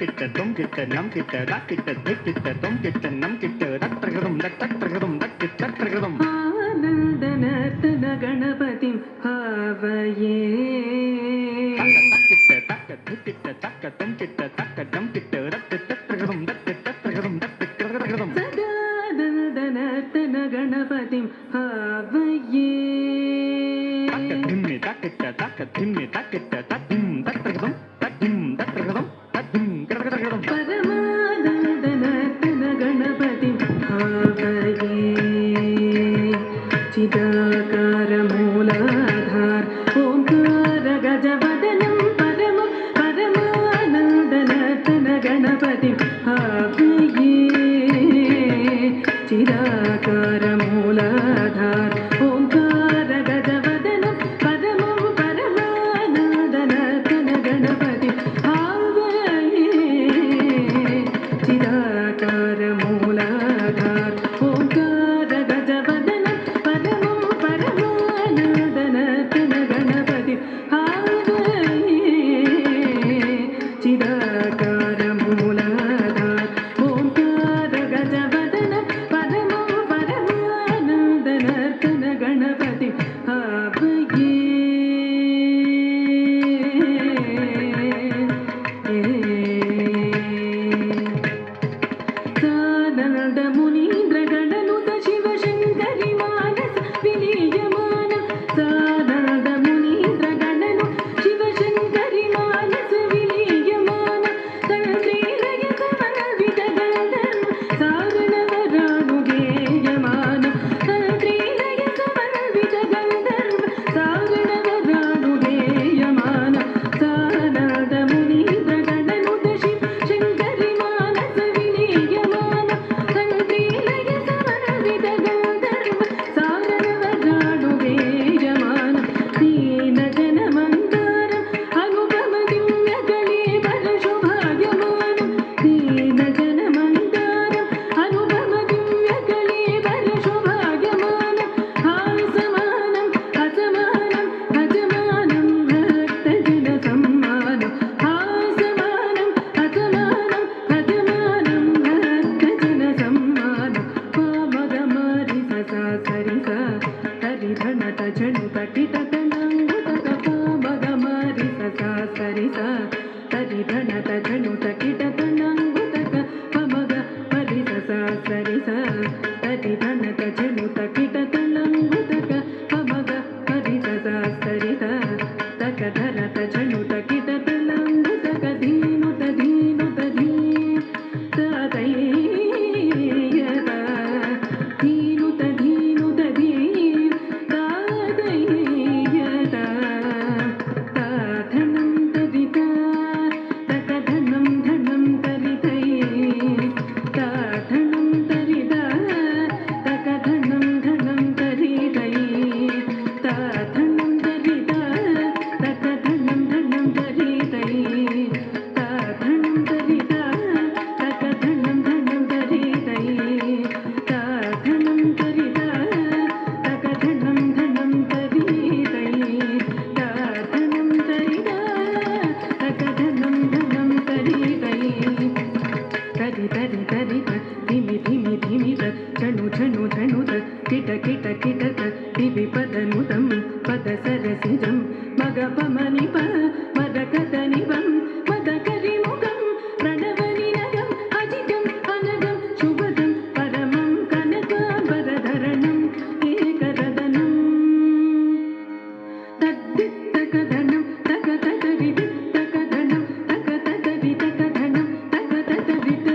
కిట్ట తుం కిట్ట నం కిట్ట రా కిట్ట దిక్ కిట్ట తుం కిట్ట నం కిట్ట రత్రగదం రత్రగదం రత్రగదం ఆనందనర్తన గణపతి భావయే కిట్ట తక్క దిక్ కిట్ట తక్క తుం కిట్ట తక్క నం కిట్ట రత్రగదం రత్రగదం రత్రగదం సదానందనర్తన గణపతి భావయే ధిమ్మి తక్కిట్ట తక్క ధిమ్మి తక్కిట్ట తద్ధిం రత్రగదం తద్ధిం రత్రగదం తద్ధిం గడగడగదం పరమానందనర్తన గణపతి భావయే చిదాకార మూలాధార్ ఓంకార గజవదనం పరమం పరమానందనర్తన గణపతి భావయే చిదాకార మూలాధార్ ఓంకార గజవదనం పరమం పరమానందనర్తన గణపతి భావయే చిదాకార మూలాధార్ ఓంకార గజవదనం పరమం పరమానందనర్తన గణపతి భావయే చిదాకార మూలాధార్ ఓంకార గజవదనం పరమం పరమానందనర్తన గణపతి భావయే సానంద మునీంద్ర గణనుత శివ శంకరి మానస విలీయమానం సానంద మునీంద్ర గణను శివ శంకరి మానస విలీయమానం తంత్రీలయ సమన్విత గంధర్వ సారణవరాణు గేయమానం తంత్రీలయ సమన్విత గంధర్వ సారణవరాణు గేయమానం సానంద మునీంద్ర గణనుత శివ శంకరి మానస విలీయమానం తంత్రీలయ సమన్విత గంధర్వ సారణవరాణు గేయమానం దీన జనమందారం అనుపమ దివ్య కళీవర శుభాయమానం దీన జనమందారం అనుపమ దివ్య కళీవర శుభాయమానం హాసమానం అసమానం అజమానం భక్తజన సమ్మానం హాసమానం అసమానం అజమానం భక్తజన సమ్మానం పామగమారి ససా సరిస హరిధనత జనుత కిటతనంగుతక పామగమారి ససా సరిస హరిధనత జనుత కిటతనంగుతక పమగ మరి ససా సరిస హరిధనత జనుత కిటతనంగుతక పమగ మరి ససా సరిత తక ధరత జనుత కిటతనంగుతక ధీనుత ధీనుత ధీ తదయ్యత ధీనుత ధీనుత ధీ తదయ్యత తధనం తదిత తకధనం ధనం తరితై తధనం తరిద తకధనం ధనం తరితై తధనం తరిద తకధనం ధనం తరితై తధనం తరిద తకధనం ధనం తరితై తధనం తరిద తకధనం ధనం తరితై తధనం తరిద తకధనం ధనం తరితై తరి తరి తరిత ధిమి ధిమి ధిమిత చణు చణు చణుత కిట కిట కిటత దివి పదనుతం పద సరసిజం మగ పమని ప మద కథ నివం మద కరి ముఖం ప్రణవని నగం అజితం అనగం శుభదం పరమం కనకాంబరధరణం ఏకరదనం తద్దిత్తకధనం తక తదరిది తకధనం తక తదరి తకధనం తక తదరిత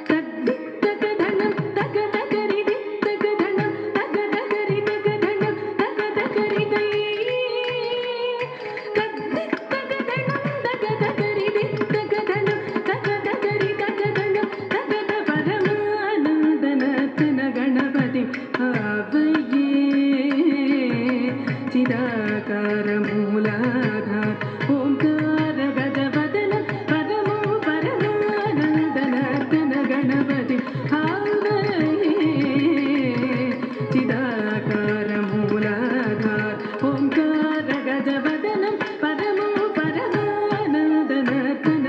తద్దిత్తకధనం తక తదరిది తకధనం తక తదరి తకధనం తక తదరితై తద్దిత్తకధనం తక తదరిది తకధనం తక తదరి తకధనం తక పరమానందనర్తన గణపతి భావయే చిదాకార మూలాధార్ ఓంకార గజవదనం పరమం పరమానందనర్తన గణపతి భావయే చిదాకార మూలాధార్ ఓంకార గజవదనం పరమం పరమానందనర్తన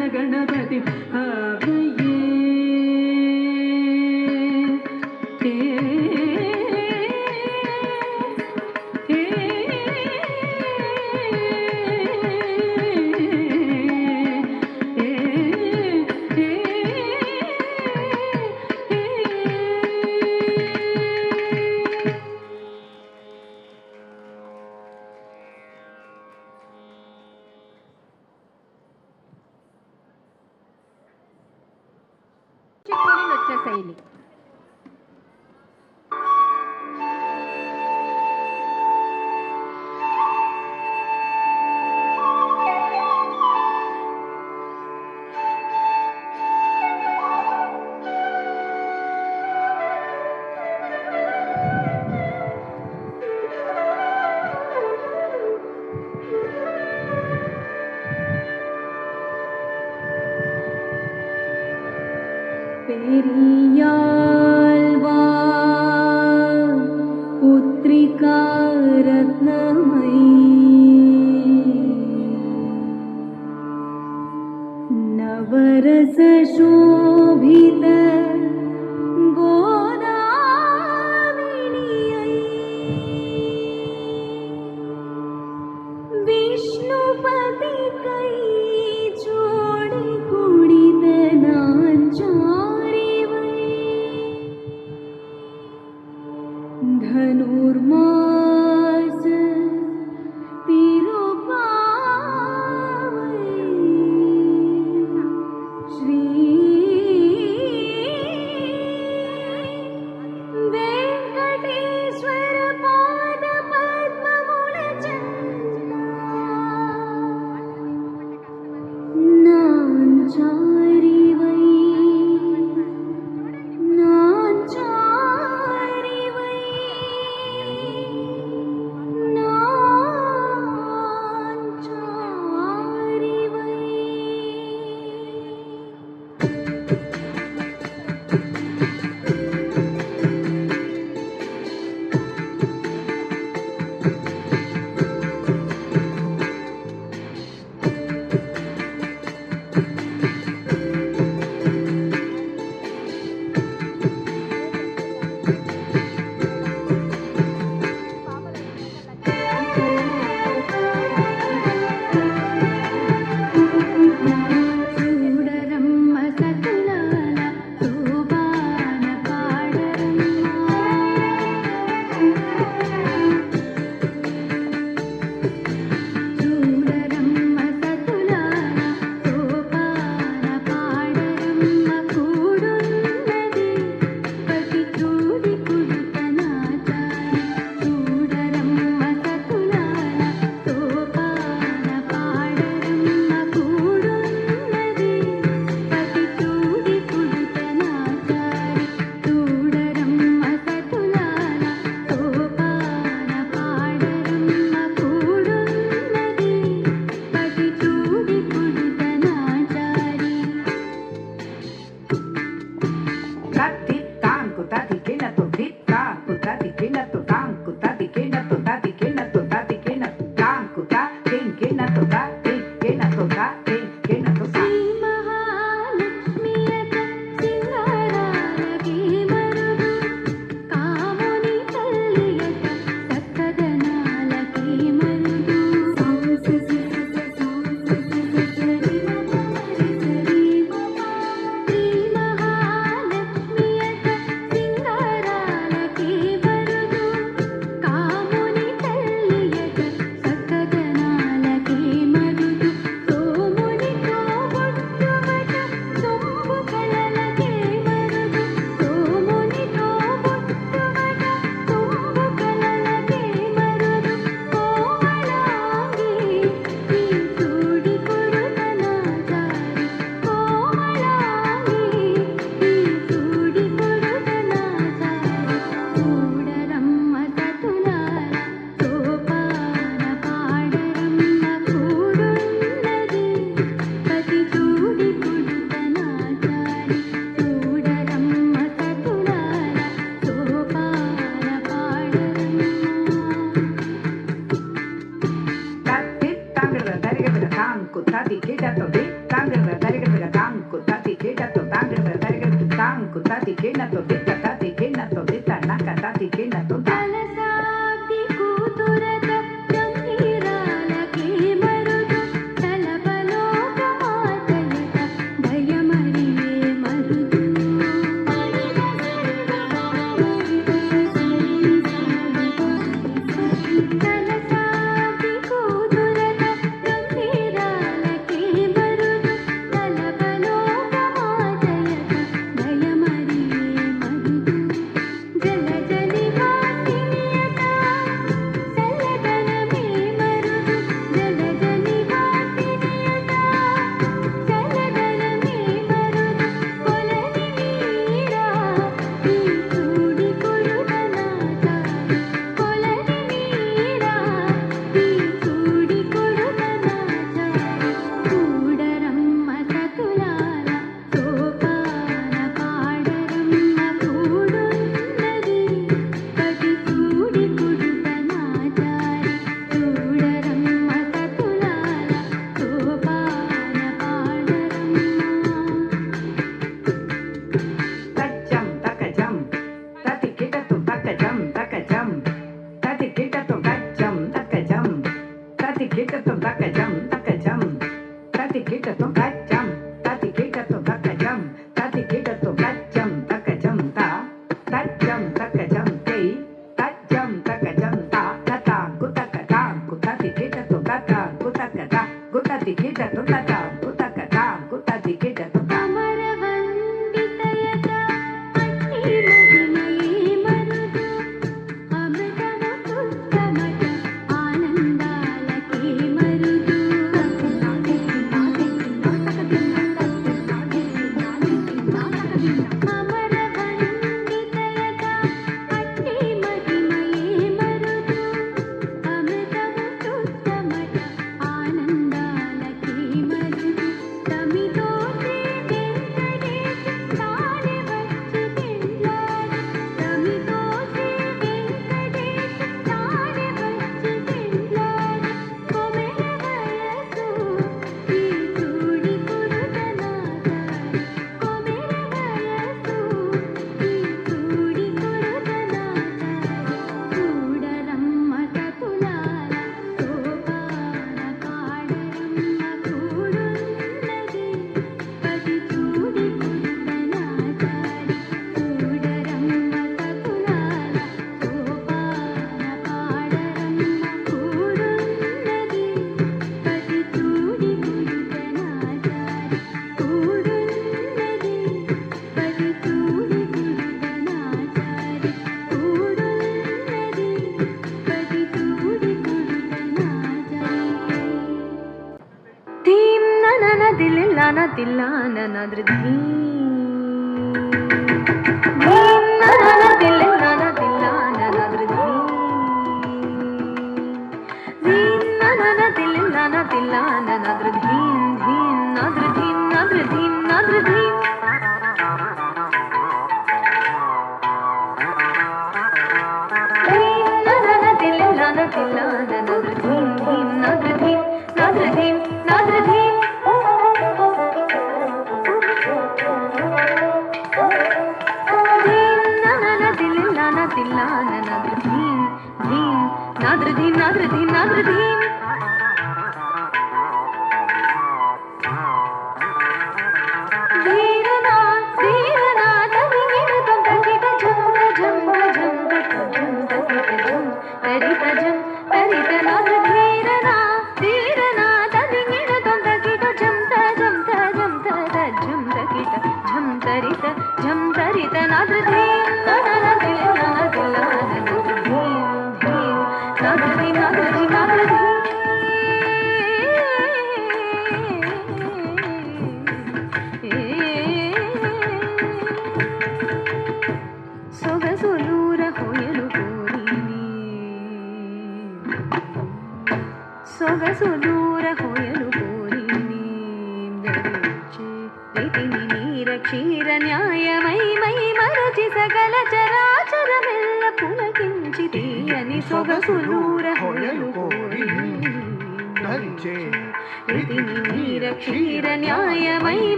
కూచిపూడి నృత్య శైలి. पेरियाल्वार पुत्रिका रत्नमयी नवरस शोभित गोदाविनी विष्णुपति कई जोड़ी कुड़ित नाचारी धनुर्मास तिरुपावई श्री वेंकटेश्वर पाद पद्ममूल नांचारी वै नांचारी वै नांचारी वै చూడరమ్మ సతులాల శోభాన పాడరమ్మ చూడరమ్మ సతులాల శోభాన పాడరమ్మ కూడున్నది పతి చూడి కుడుతనాచారి చూడరమ్మ సతులాల శోభాన పాడరమ్మ కూడున్నది పతి చూడి కుడుతనాచారి చూడరమ్మ సతులాల శోభాన పాడరమ్మ కూడున్నది పతి చూడి కుడుతనాచారి శ్రీ మహాలక్ష్మియత సింగారాలకి మరుదు కాముని తల్లియత సక్కదనాలకి మరుదు శ్రీ మహాలక్ష్మియత సింగారాలకి మరుదు కాముని తల్లియత సక్కదనాలకి మరుదు సోముని తోబుట్టువట సొంబు కళలకి మరుదు సోముని తోబుట్టువట సొంబు కళలకి మరుదు కోమలాంగి ఈ చూడి కొడుతనాచారి కోమలాంగి ఈ చూడి కొడుతనాచారి చూడరమ్మ సతులాల సోపాన పాడరమ్మ కూడున్నది పతి చూడి కొడుతనాచారి చూడరమ్మ సతులాల సోపాన పాడరమ్మ తలసాటి కూతురత గంభీరాలకి మరుదు తలపలోక మాతయత భయమరియే మరుదు తలసాటి కూతురత గంభీరాలకి మరుదు తలపలోక మాతయత భయ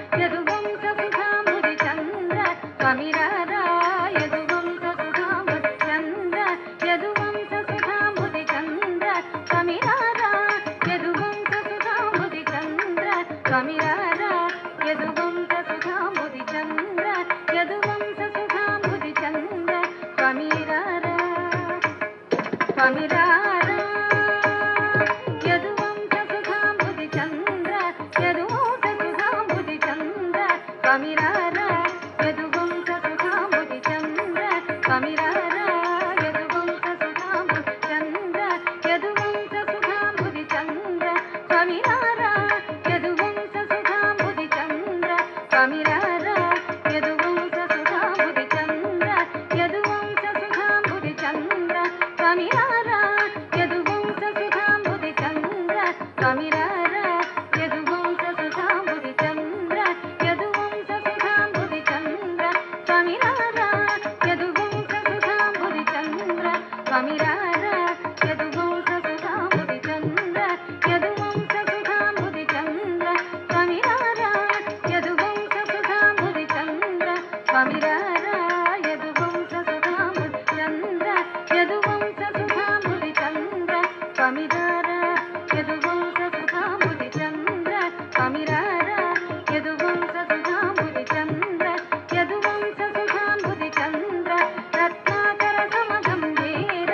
Yadu యదువంశ సుధాంబుధి చంద్ర యదువంశ సుధాంబుధి చంద్ర కమిరారా యదువంశ సుధాంబుధి చంద్ర కమిరారా యదువంశ సుధాంబుధి చంద్ర యదువంశ సుధాంబుధి చంద్ర కమిరారా కమిరారా యదువంశ సుధాంబుధి చంద్ర యదువంశ సుధాంబుధి చంద్ర కమిరారా యదువంశ సుధాంబుధి చంద్ర కమిరారా యదువంశ సుధాంబుధి చంద్ర యదువంశ సుధాంబుధి చంద్ర కమిరారా యదువంశ సుధాంబుధి చంద్ర కమిరారా యదువంశ సుధాంబుధి చంద్ర యదువంశ సుధాంబుధి చంద్ర కమిరారా యదువంశ సుధాంబుధి చంద్ర కమిరారా యదువంశ సుధాంబుధి చంద్ర యదువంశ సుధాంబుధి చంద్ర కమిరారా యదువంశ సుధాంబుధి చంద్ర కమిరారా యదువంశ సుధాంబుధి చంద్ర యదువంశ సుధాంబుధి చంద్ర కమిరారా యదువంశ సుధాంబుధి చంద్ర కమిరారా యదువంశ సుధాంబుధి చంద్ర యదువంశ సుధాంబుధి చంద్ర కమిరారా యదువంశ సుధాంబుధి చంద్ర కమిరారా యదువంశ సుధాంబుధి చంద్ర యదువంశ సుధాంబుధి చంద్ర రత్నాకర సమగంభీర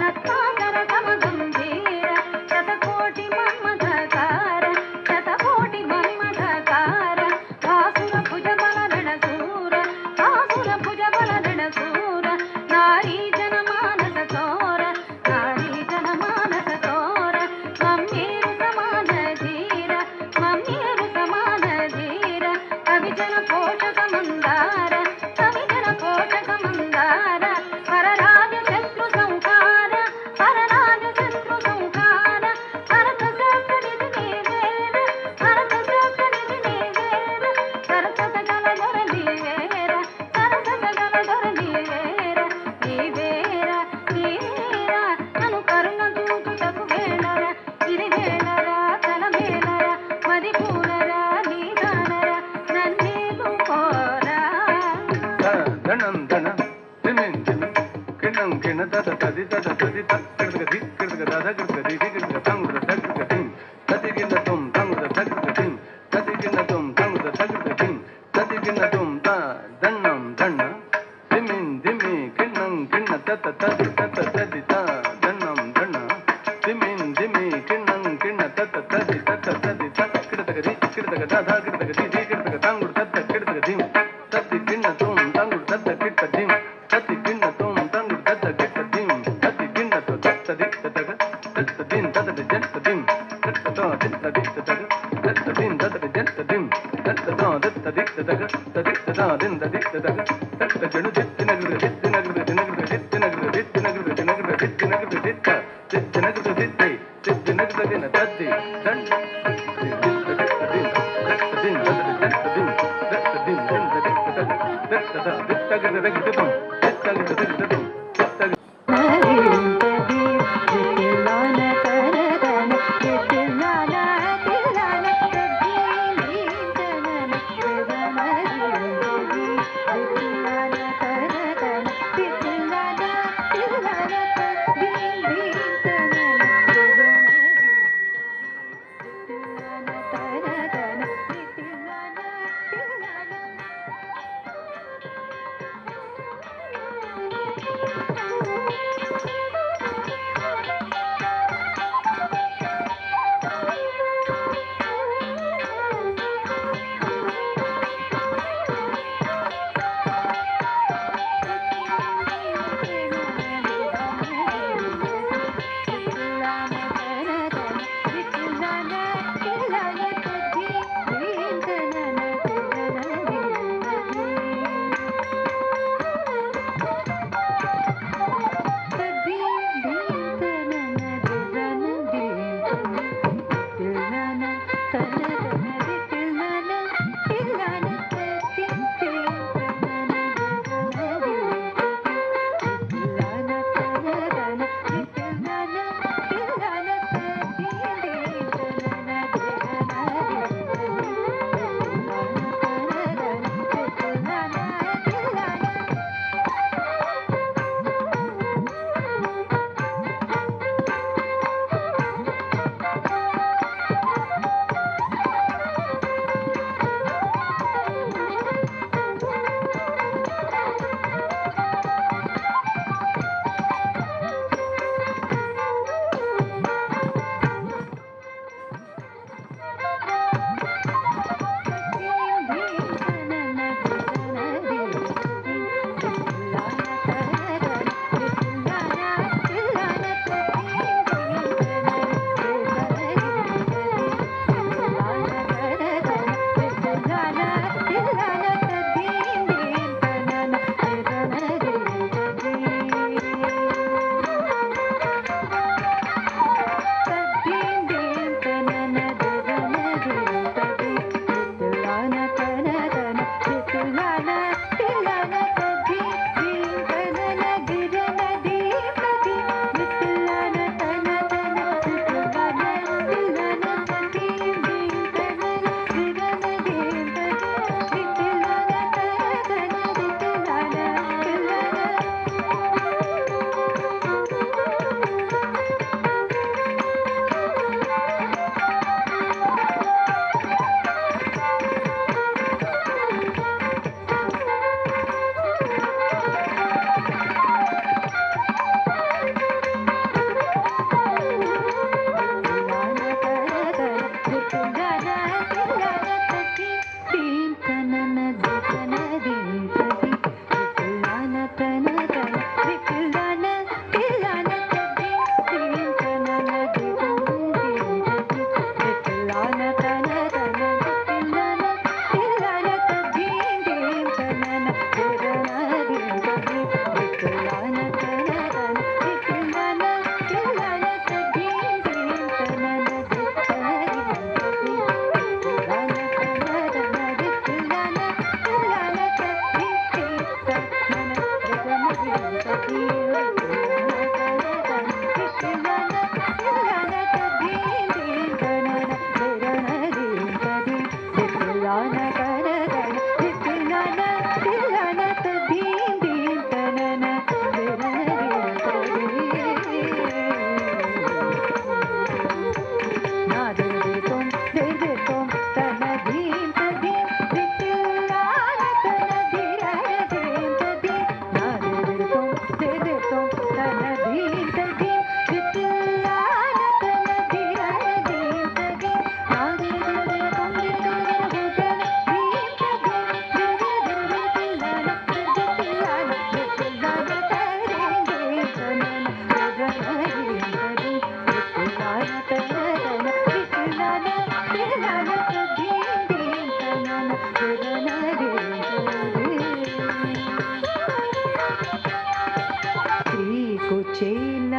రత్నాకర సమగంభీర శతకోటి మన్మథకార శతకోటి మన్మథకార భాసుర భుజబల రణశూర భాసుర భుజబల రణశూర నారీ జనమానస చోర నారీ జనమానస చోర మమ్మేరు సమాన ధీర మమ్మేరు సమాన ధీర కవిజన పోషక మందార కవిజన పోషక మందార పరరాజ శత్రు సంహార పరరాజ శత్రు సంహార భరత శాస్త్రనిధి నీవేర భరత శాస్త్రనిధి నీవేర సరసత గల దొర నీవేర సరసత గల దొర నీవేర నీవేర నీవేర నన్ను కరుణ చూచుటకు వేళర ఇది వేళర తల వేళర మది పూలరా నీ దానర నన్నేలు కోరా ధనం ధన తిమిన్ తిమిన్ కిణం కిణ దద తది దద తది తక్ కిడక ది కిడక దద కిడక ది ది కిడక తంగుద తగ్గిక తిం తది గిన్న తుం తంగుద తగ్గిక తిం తది గిన్న తుం తంగుద తగ్గిక తిం తది గిన్న తుం తా దన్నం దన్న తిమిన్ దిమి కిణం కిణ తత తది తత తది తా దన్నం దన్న తిమిన్ దిమి కిణం కిణ తత తది తత తది తక్ కిడక ది కిడక దద కిడక ది ది కిడక తంగుద తత కిడక దిం తది గిన్న తుం తంగుద తత కిడక దిం తది గిన్న తుం తంగుద తత కిడక దిం తది గిన్న తో తత ది తత తత దిం తత ది జత దిం తత తో తత ది తత తత దిం తత ది జత దిం తత తో తత ది తత తది తత దిం తది తత తత జను దిత్తి నగరు దిత్తి నగరు దినగరు దిత్తి నగరు దిత్తి నగరు దినగరు దిత్తి నగరు దిత్త దిత్తి నగరు దిత్తి దిత్తి నగరు దిన తద్ది దన్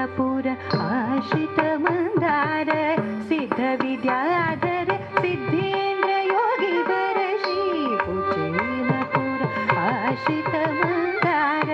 कुचेलपुर आश्रित मंदार सिद्ध विद्याधर सिद्धेन्द्र योगी वर श्री कुचेलपुर आश्रित मंदार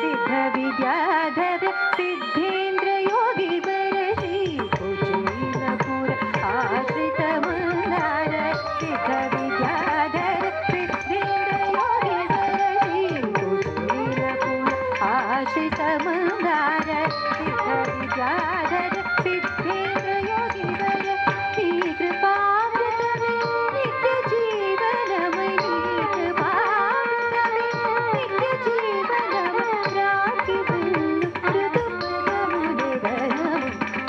सिद्ध विद्याधर सिद्धेन्द्र योगी वर श्री कुचेलपुर आश्रित मंदार सिद्ध विद्याधर सिद्धेन्द्र योगी वर श्री कुचेलपुर आश्रित मंदार सिद्ध विद्याधर सिद्धेन्द्र योगी वर श्री कृपामृत में नित्य जीवनमय कृपामृत में नित्य जीवनमय राखी बिल्लु ऋतुपदमुने गरम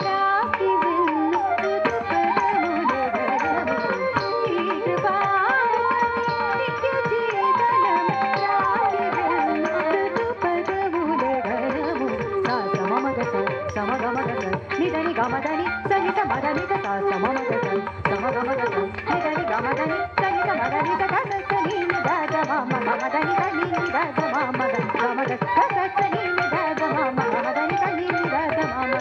राखी बिल्लु ऋतुपदमुने गरम श्री कृपामृत में नित्य जीवनमय राखी बिल्लु ऋतुपदमुने गरम सा सममगस समगमगस निधनि गमधनि सहित मदनि सा सममगस समगमगस निधनि गमधनि सहित मदनि सनि निदाद मम मदनि धनि निदाद मम गमगस सनि निदाद मम मदनि धनि निदाद मम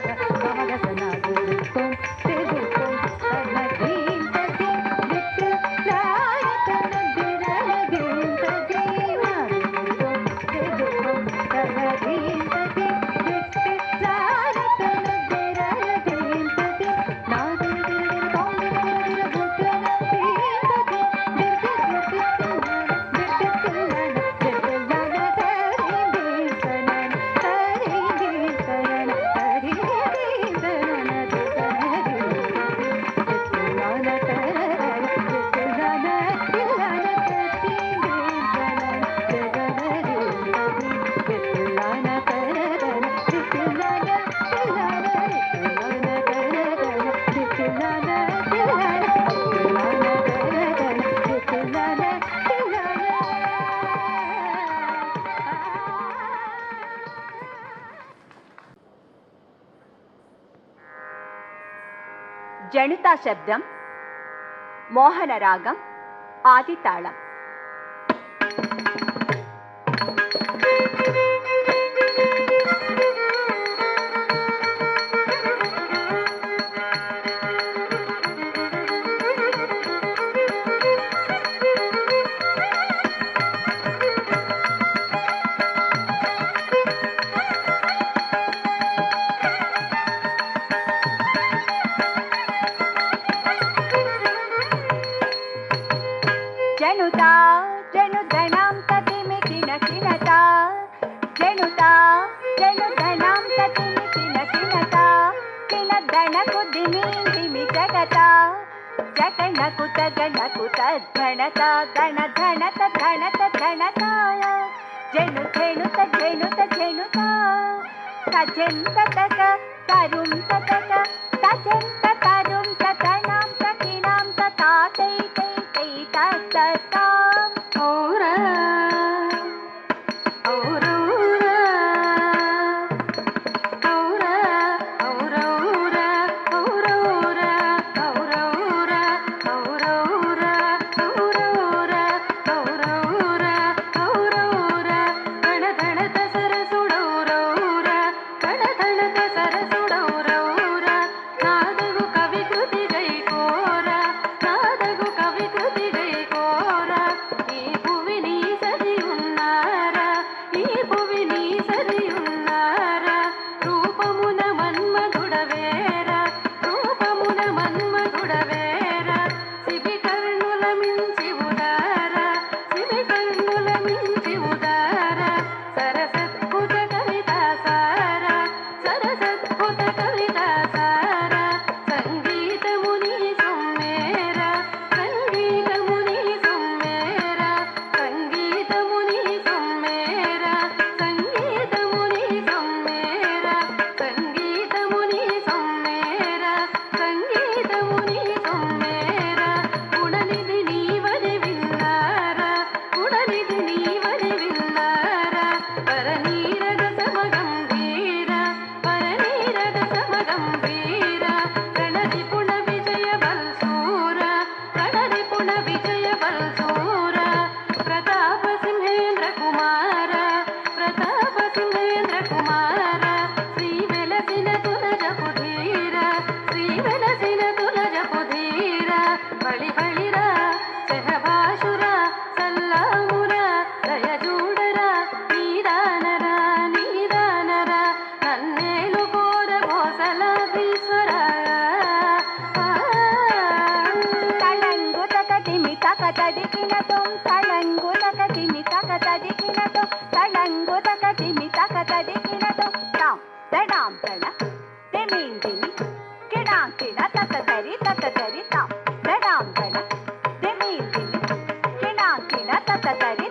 गमगस नागुरुकुम तेजुकुम तन्नदीं तदीं दिक् लायतन दिरलदीं तदीं नागुरुकुम तेजुकुम तन्नदीं तदीं दिक् लायतन दिरलदीं तदीं नागुरुकुम तोंगिरदिर बुद्धनदीं तदीं జణుతా శబ్దం మోహన రాగం ఆది తాళం. జనుతా జనుదనాం తతిమి కిన కినతా జనుతా జనుదనాం తతిమి కిన కినతా కినదనకు దిమిం దిమి జగతా జగనకు తగనకు తద్ధనత ధన ధనత ధనత ధనతాయ జను జనుత జనుత జనుతా తజంత తక తరుం తతక తజంత తరుం తతనాం తకినాం తతాతై తై తై తతతాం ఓరా ఓరౌరా ఓరా ఓరౌరా ఓరౌరా ఓరౌరా ఓరౌరా ఓరౌరా ఓరౌరా ఓరౌరా గణగణత సరసుడౌరౌరా గణగణత సరసుడౌరౌరా నాదగు ತದಿಕಿಡ ತಾಂ ತಡಾಂ ತಡ ತೆಮೀಂ ತಿಮಿ ಕಿಡಾಂ ಕಿಡ ತತ ತರಿ ತಾಂ ತಡಾಂ ತಡ ತೆಮೀಂ ತಿಮಿ ಕಿಡಾಂ ಕಿಡ ತತ ತರಿ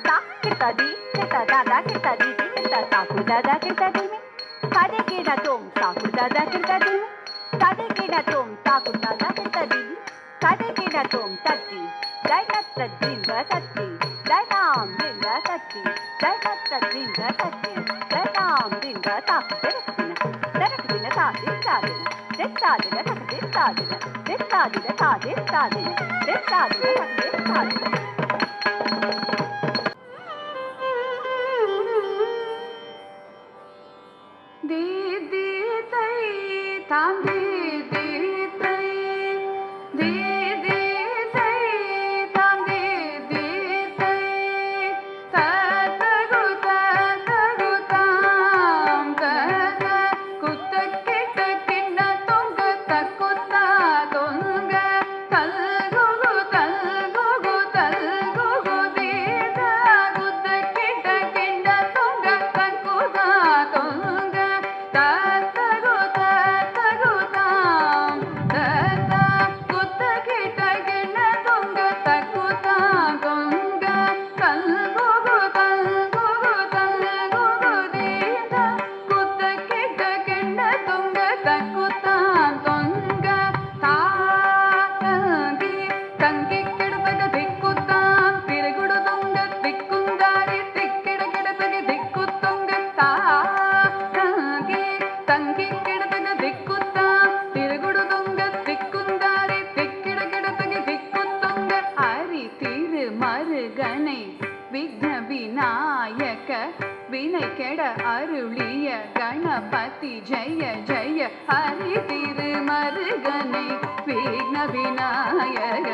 ತಾ ಕಿತದಿ ಕಿತ ದಾದ ಕಿತದಿ ಕಿತ ಸಾಕು ದಾದ ಕಿತದಿಮಿ ತದಿಕಿಡ ತೋಂ ಸಾಕು ದಾದ ಕಿತದಿಮಿ ತದಿಕಿಡ ತೋಂ ಸಾಕು ದಾದ ಕಿತದಿಮಿ ತದಿಕಿಡ ತೋಂ ತತ್ತಿ ದೈನತ್ತದ್ರಿಂದ ತತ್ತಿ ದೈನಾಂದಿಂದ ತತ್ತಿ ದೈನತ್ತದ್ರಿಂದ ತತ್ತಿ ದೈನಾಂದಿಂದ ತಾಕು ದೆರಕಿನ ತಾದಿನ ದೆತ್ತಾದಿನ ತಕದಿತ್ತಾದಿನ ದೆತ್ತಾದಿನ ತಾದಿತ್ತಾದಿನ ದೆತ್ತಾದಿನ ತಕದಿತ್ತಾದಿನ दीदी तई तां दीदी तई दीदी तई तां दीदी तई ततगु ताम तत कुतकिट किन्न तुंग तकुता तुंग तल्गुगु तल्गुगु तल्गुगु दीदा कुतकिट किन्न तुंग तकुता तुंग ततगु ताम तत कुतकिट किन्न तुंग तकुता तुंग तल्गुगु तल्गुगु तल्गुगु दीदा कुतकिट किन्न तुंग तकुता तुंग तांगी ತಂಗಿ ಕಿಡತಗ ದಿಕ್ಕುತ್ತಾಂ ತಿರುಗುಡು ತುಂಗ ದಿಕ್ಕುಂದಾರಿ ತಿಕ್ಕಿಡಗಿಡತಗೆ ದಿಕ್ಕು ತುಂಗ ತಾಂಗಿ ತಂಗಿ ಕಿಡತಗ ದಿಕ್ಕುತ್ತಾಂ ತಿರುಗುಡು ತುಂಗ ದಿಕ್ಕುಂದಾರಿ ತಿಕ್ಕಿಡಗಿಡತಗೆ ದಿಕ್ಕು ತುಂಗ ಅರಿ ತಿರು ಮರುಗனை விக்ன விநாயக வினை கெட அருளிய கணபதி ஜெய ஜெய ஹரி திருமருகனை விக்ன விநாயக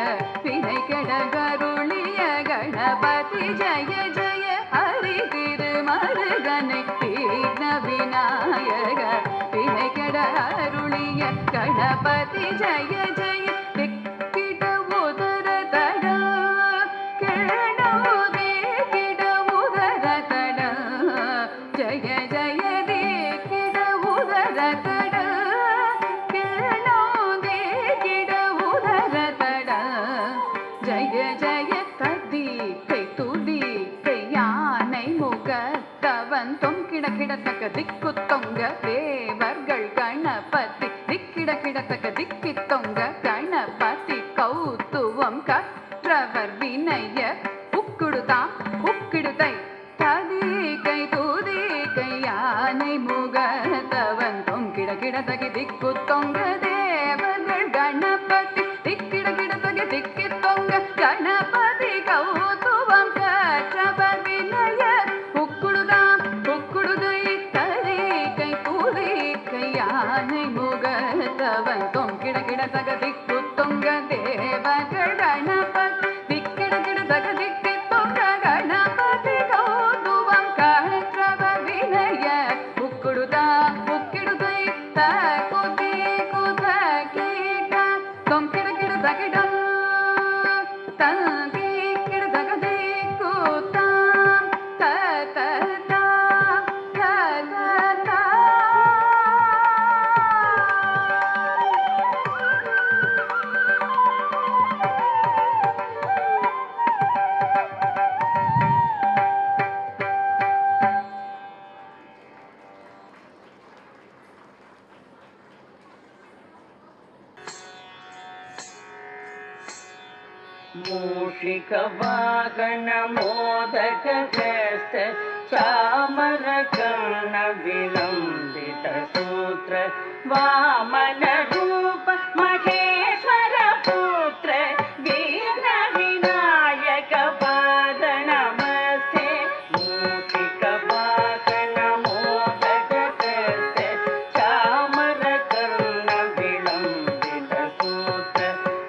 வினை கெட அருளிய கணபதி ஜெய ஜெய ஹரி திருமருகனை விக்ன விநாயக வினை கெட அருளிய கணபதி ஜெய ஜெய திக்கிட உதர தட கேணோதே கிட உதர தட ஜய ஜய தே கிட உதர தட கேணோதே கிட உதர தட ஜய ஜய ததி கை துதி கை யானை முக தவன் தொம் கிட கிடத்தக்க திக்கு தொங்க தேவர்கள் கணபதி திக்கிட கிடத்தக்க திக்கி தொங்க கணபதி கௌத்துவம் கற்றவர் வினய உக்குடுதாம் உக்கிடுதை ததி கை தூதி கை யானை முகத்தவன் தொம் கிட கிடத்தகி திக்கு தொங்க தேவர்கள் கணபதி திக்கிட கிடத்தகி திக்கி தொங்க கணபதி கௌத்துவம் கற்றவர் வினய உக்குடுதாம் உக்குடுதை ததி கை தூதி கை யானை முகத்தவன் தொம் கிட கிடத்தக திக்கு தொங்க தேவர்கள் கணபதி திக்கிட கிடத்தக திக்கி தொங்க கணபதி கௌத்துவம் கற்றவர் வினய உக்குடுதா உக்கிடுதை தகுதி குத கீட தொம் கிட கிடத்தகிடம் தங்கி கிடத்தக திக்கு தாம் தத ಮೂಷಿಕ ವಾಹನ ಮೋದಕ ಹಸ್ತ ಚಾಮರ ಕರ್ಣ ವಿಲಂಬಿತ ಸೂತ್ರ ವಾಮನ ರೂಪ ಮಹೇಶ್ವರ ಪುತ್ರ ವೀರ ವಿನಾಯಕ ಪಾದ ನಮಸ್ತೆ ಮೂಷಿಕ ವಾಹನ ಮೋದಕ ಹಸ್ತ ಚಾಮರ ಕರ್ಣ ವಿಲಂಬಿತ ಸೂತ್ರ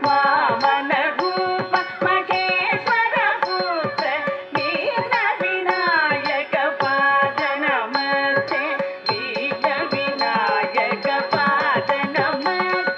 ವಾಮನ ರೂಪ ಮಹೇಶ್ವರ ಪುತ್ರ ವೀರ ವಿನಾಯಕ ಪಾದ ನಮಸ್ತೆ ವೀರ ವಿನಾಯಕ ಪಾದ ನಮಸ್ತೆ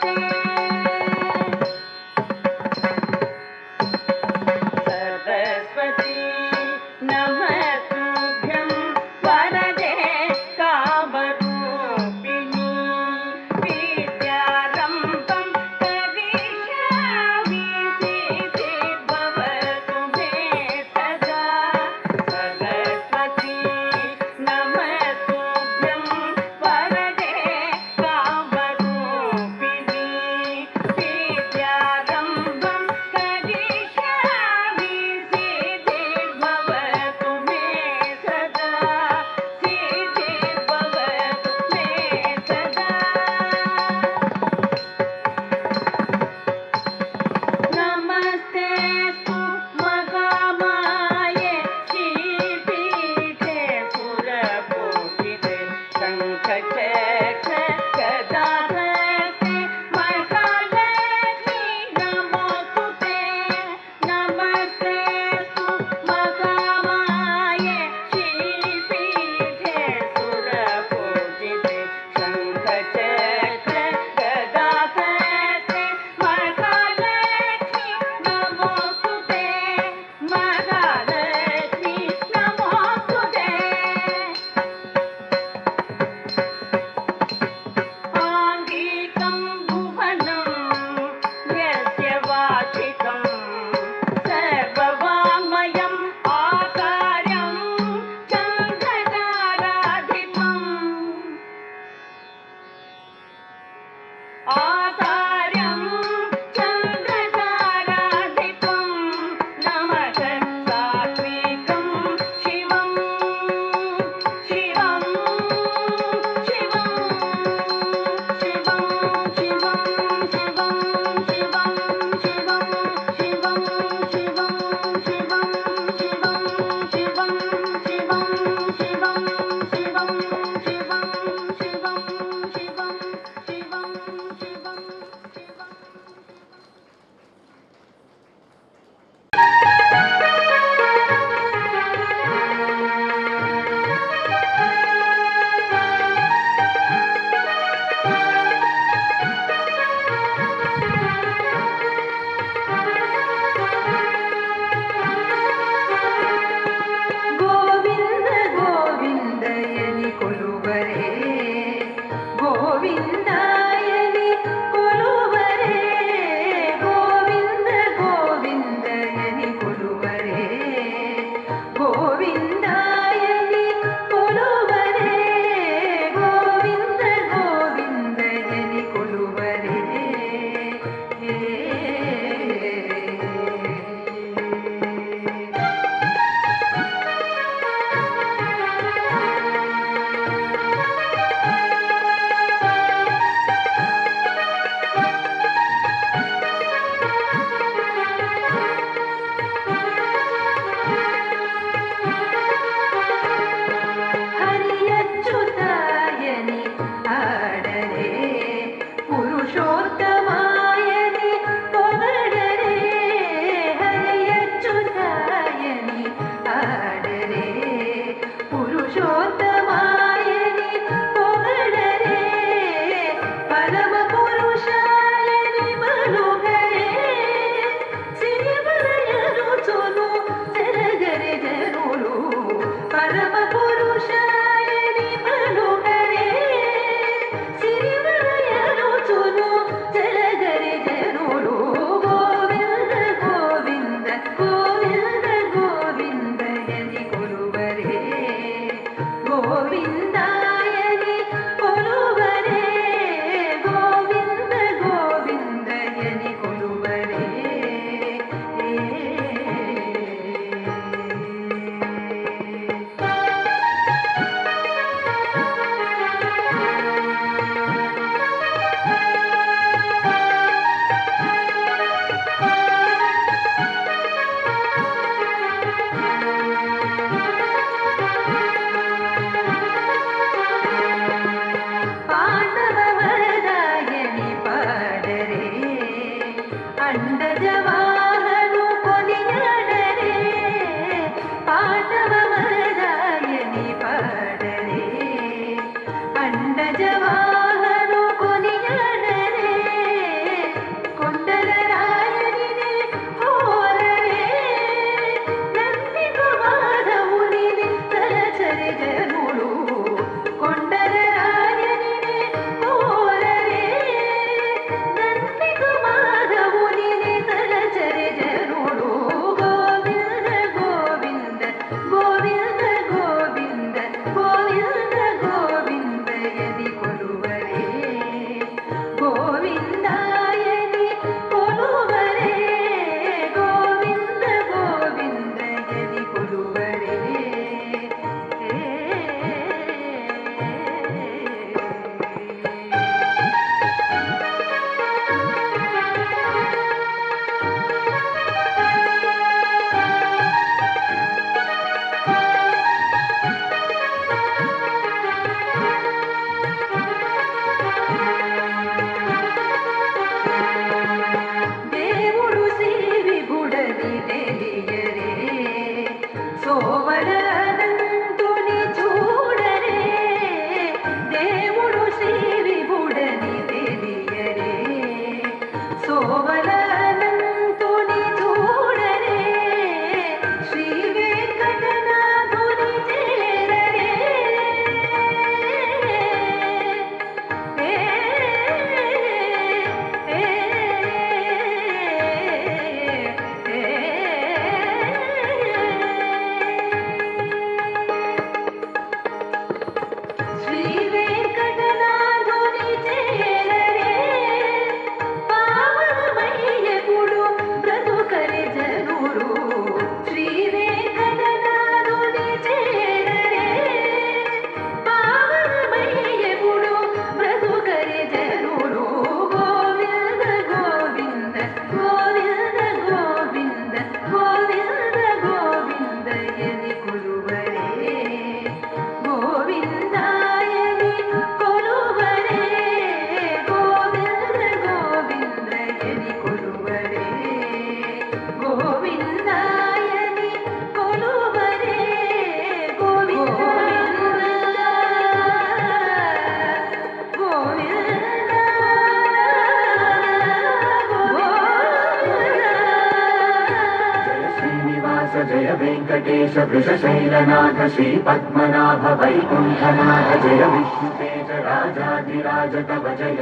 వెంకటేశ వృషశైలనాథ శ్రీ పద్మనాభ వైకుంఠనాథ జయ విష్ణుతేజ రాజాధిరాజ తవ జయ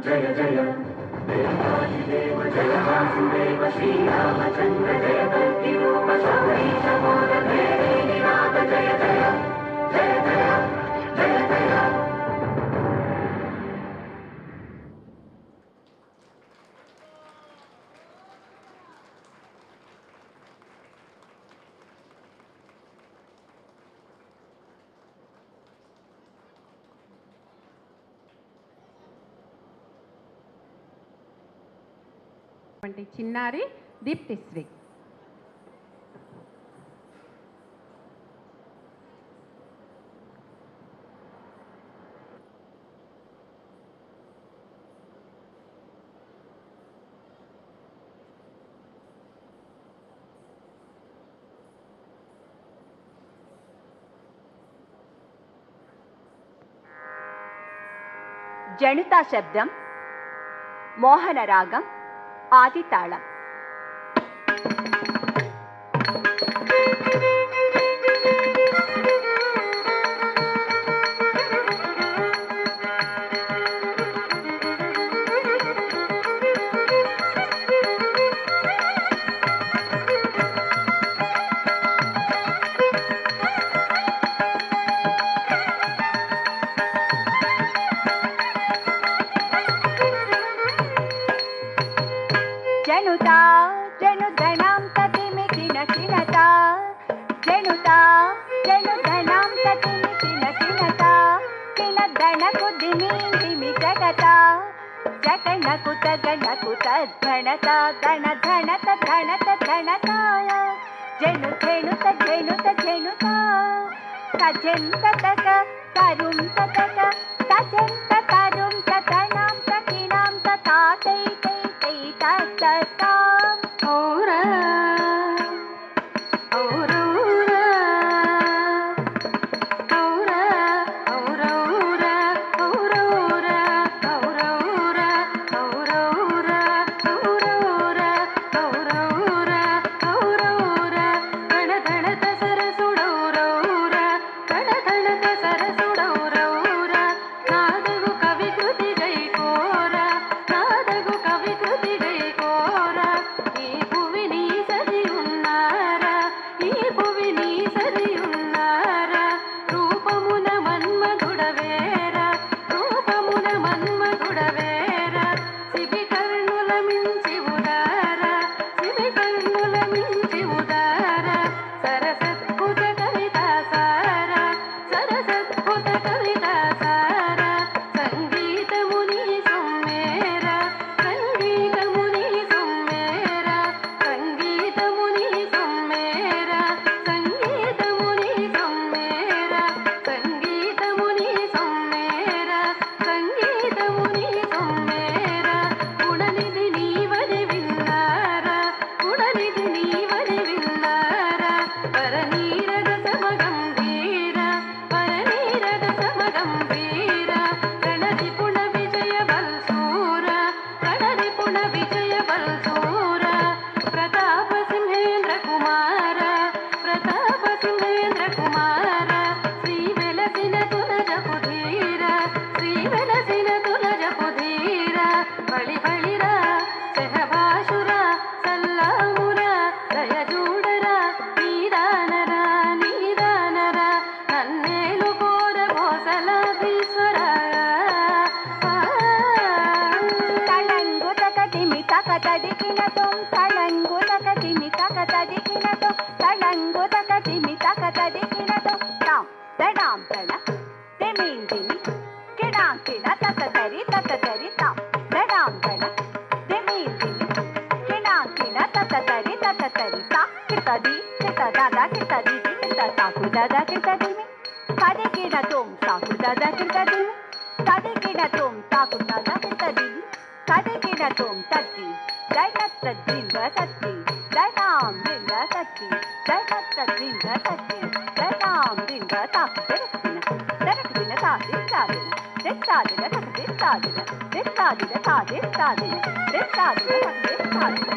జయ జయ దేవాదిదేవ జయ వాసుదేవ శ్రీరామచంద్ర జయ కల్కి రూప శౌరీశ మోద భైరవీనాథ జయ జయ జయ జయ జయ జయ. చిన్నారి దీప్తిశ్రీ. జణితా శబ్దం, మోహన రాగం, ఆది తాళం. జనుతా జనుధనాం తతిమి కిన కినతా జనుతా జనుధనాం తతిమి కిన కినతా కినధనకు దిమి దిమి జగతా జగనకు తగనకు తద్ధనతా ధన ధనత ధనత ధనతాయ జను ధేనుత ధేనుత ధేనుతా తజంత తక తరుం తక తజంత తరుం తతనాం తకినాం తతాతై తతాం ఔరా ఔరౌరా ఔరా ఔరౌరా ఔరౌరా ఔరౌరా ఔరౌరా ఔరౌరా ఔరౌరా ఔరౌరా గణధణత సరసుడౌరౌరా గణధణత సరసుడౌరౌరా నాదగు కవి కృతి గైకోరా నాదగు కవి కృతి గైకోరా ఈ భువి నీ సరి ఉన్నారా ఈ భువి నీ సరి ఉన్నారా రూపమున మన్మధుడవేరా రూపమున మన్మధుడవేరా శిబి కర్ణుల మించి ఉదారా శిబి కర్ణుల మించి ఉదారా సరసద్భుత కవితా సారా సరసద్భుత కవితా సారా సంగీతముని సొమ్మేరా సంగీతముని సొమ్మేరా సంగీతముని సొమ్మేరా సంగీతముని సొమ్మేరా సంగీతముని సొమ్మేరా సంగీతముని సొమ్మేరా గుణనిధి నీవని విన్నారా గుణనిధి నీవని విన్నారా పరనీరగ సమగంభీర పరనీరగ సమగంభీర రణరిపుణ విజయ బల్సూర రణరిపుణ విజయ బల్సూర ప్రతాప సింహేంద్ర కుమార ప్రతాప సింహేంద్ర కుమార శ్రీ వెలసిన తులజపు ధీర శ్రీ వెలసిన తులజపు ధీర బళి బళిరా సహభాషురా సల్లామురా దయజూడరా నీదానరా నీదానరా నన్నేలు కోర భోసలాధీశ్వరా తళంగు తకటిమి తకతదికినతం తళంగు తకటిమి తకతదికినతం తళంగు తకటిమి తకతదికినతం తాం తడాం తడ తెమిందిని కిడాం కిడ తతతరి తాం తడాం తడ తెమిందిని కిడాం కిడ తతతరి తా కితది కితదాదా కితదిది కితతాకు దాదా కితదిమి పది కిడతం తాకు దాదా కితదిమి తది కిడతం తాకు దాదా కితదిమి తది కిడతం తద్ది దైనత్త దింద తద్ది దైనాం దింద తద్ది దైనత్త దింద తద్ది దైనాం దింద తాకు దరకదిన తాదిన దెత్తాదిన తకదిత్తాదిన దెత్తాదిన తాదిత్తాదిన దెత్తాదిన తకదిత్తాదిన.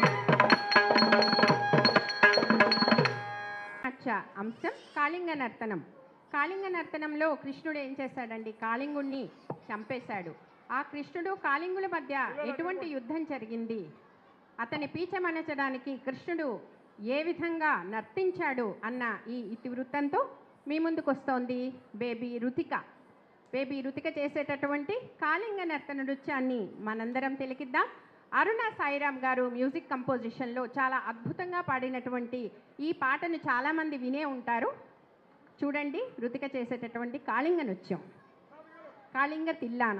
నృత్య అంశం కాళింగ నర్తనం. కాళింగ నర్తనంలో కృష్ణుడు ఏం చేశాడండి? కాళింగుణ్ణి చంపేశాడు. ఆ కృష్ణుడు కాళింగుల మధ్య ఎటువంటి యుద్ధం జరిగింది, అతని పీచమనచడానికి కృష్ణుడు ఏ విధంగా నర్తించాడు అన్న ఈ ఇతివృత్తంతో మీ ముందుకు వస్తోంది బేబీ రుతిక. బేబీ రుతిక చేసేటటువంటి కాళింగ నర్తన నృత్యాన్ని మనందరం తిలకిద్దాం. అరుణ సాయిరామ్ గారు మ్యూజిక్ కంపోజిషన్లో చాలా అద్భుతంగా పాడినటువంటి ఈ పాటను చాలామంది వినే ఉంటారు. చూడండి రుతిక చేసేటటువంటి కాళింగ నృత్యం, కాళింగ తిల్లాన.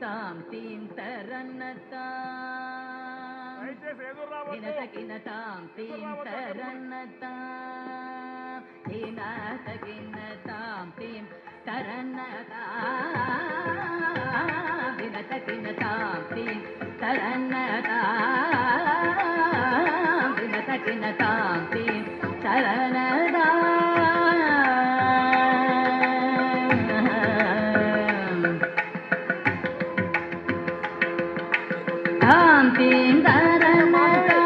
తాం తీం తరన్నతా కినతకిన తాం తీం తరన్నతా కినతకిన తాం తీం తరన్నతా కినతకిన తాం తీం తరన్నతా కినతకిన తాం తీం తరన్నతా తాం తీం తరన్నతా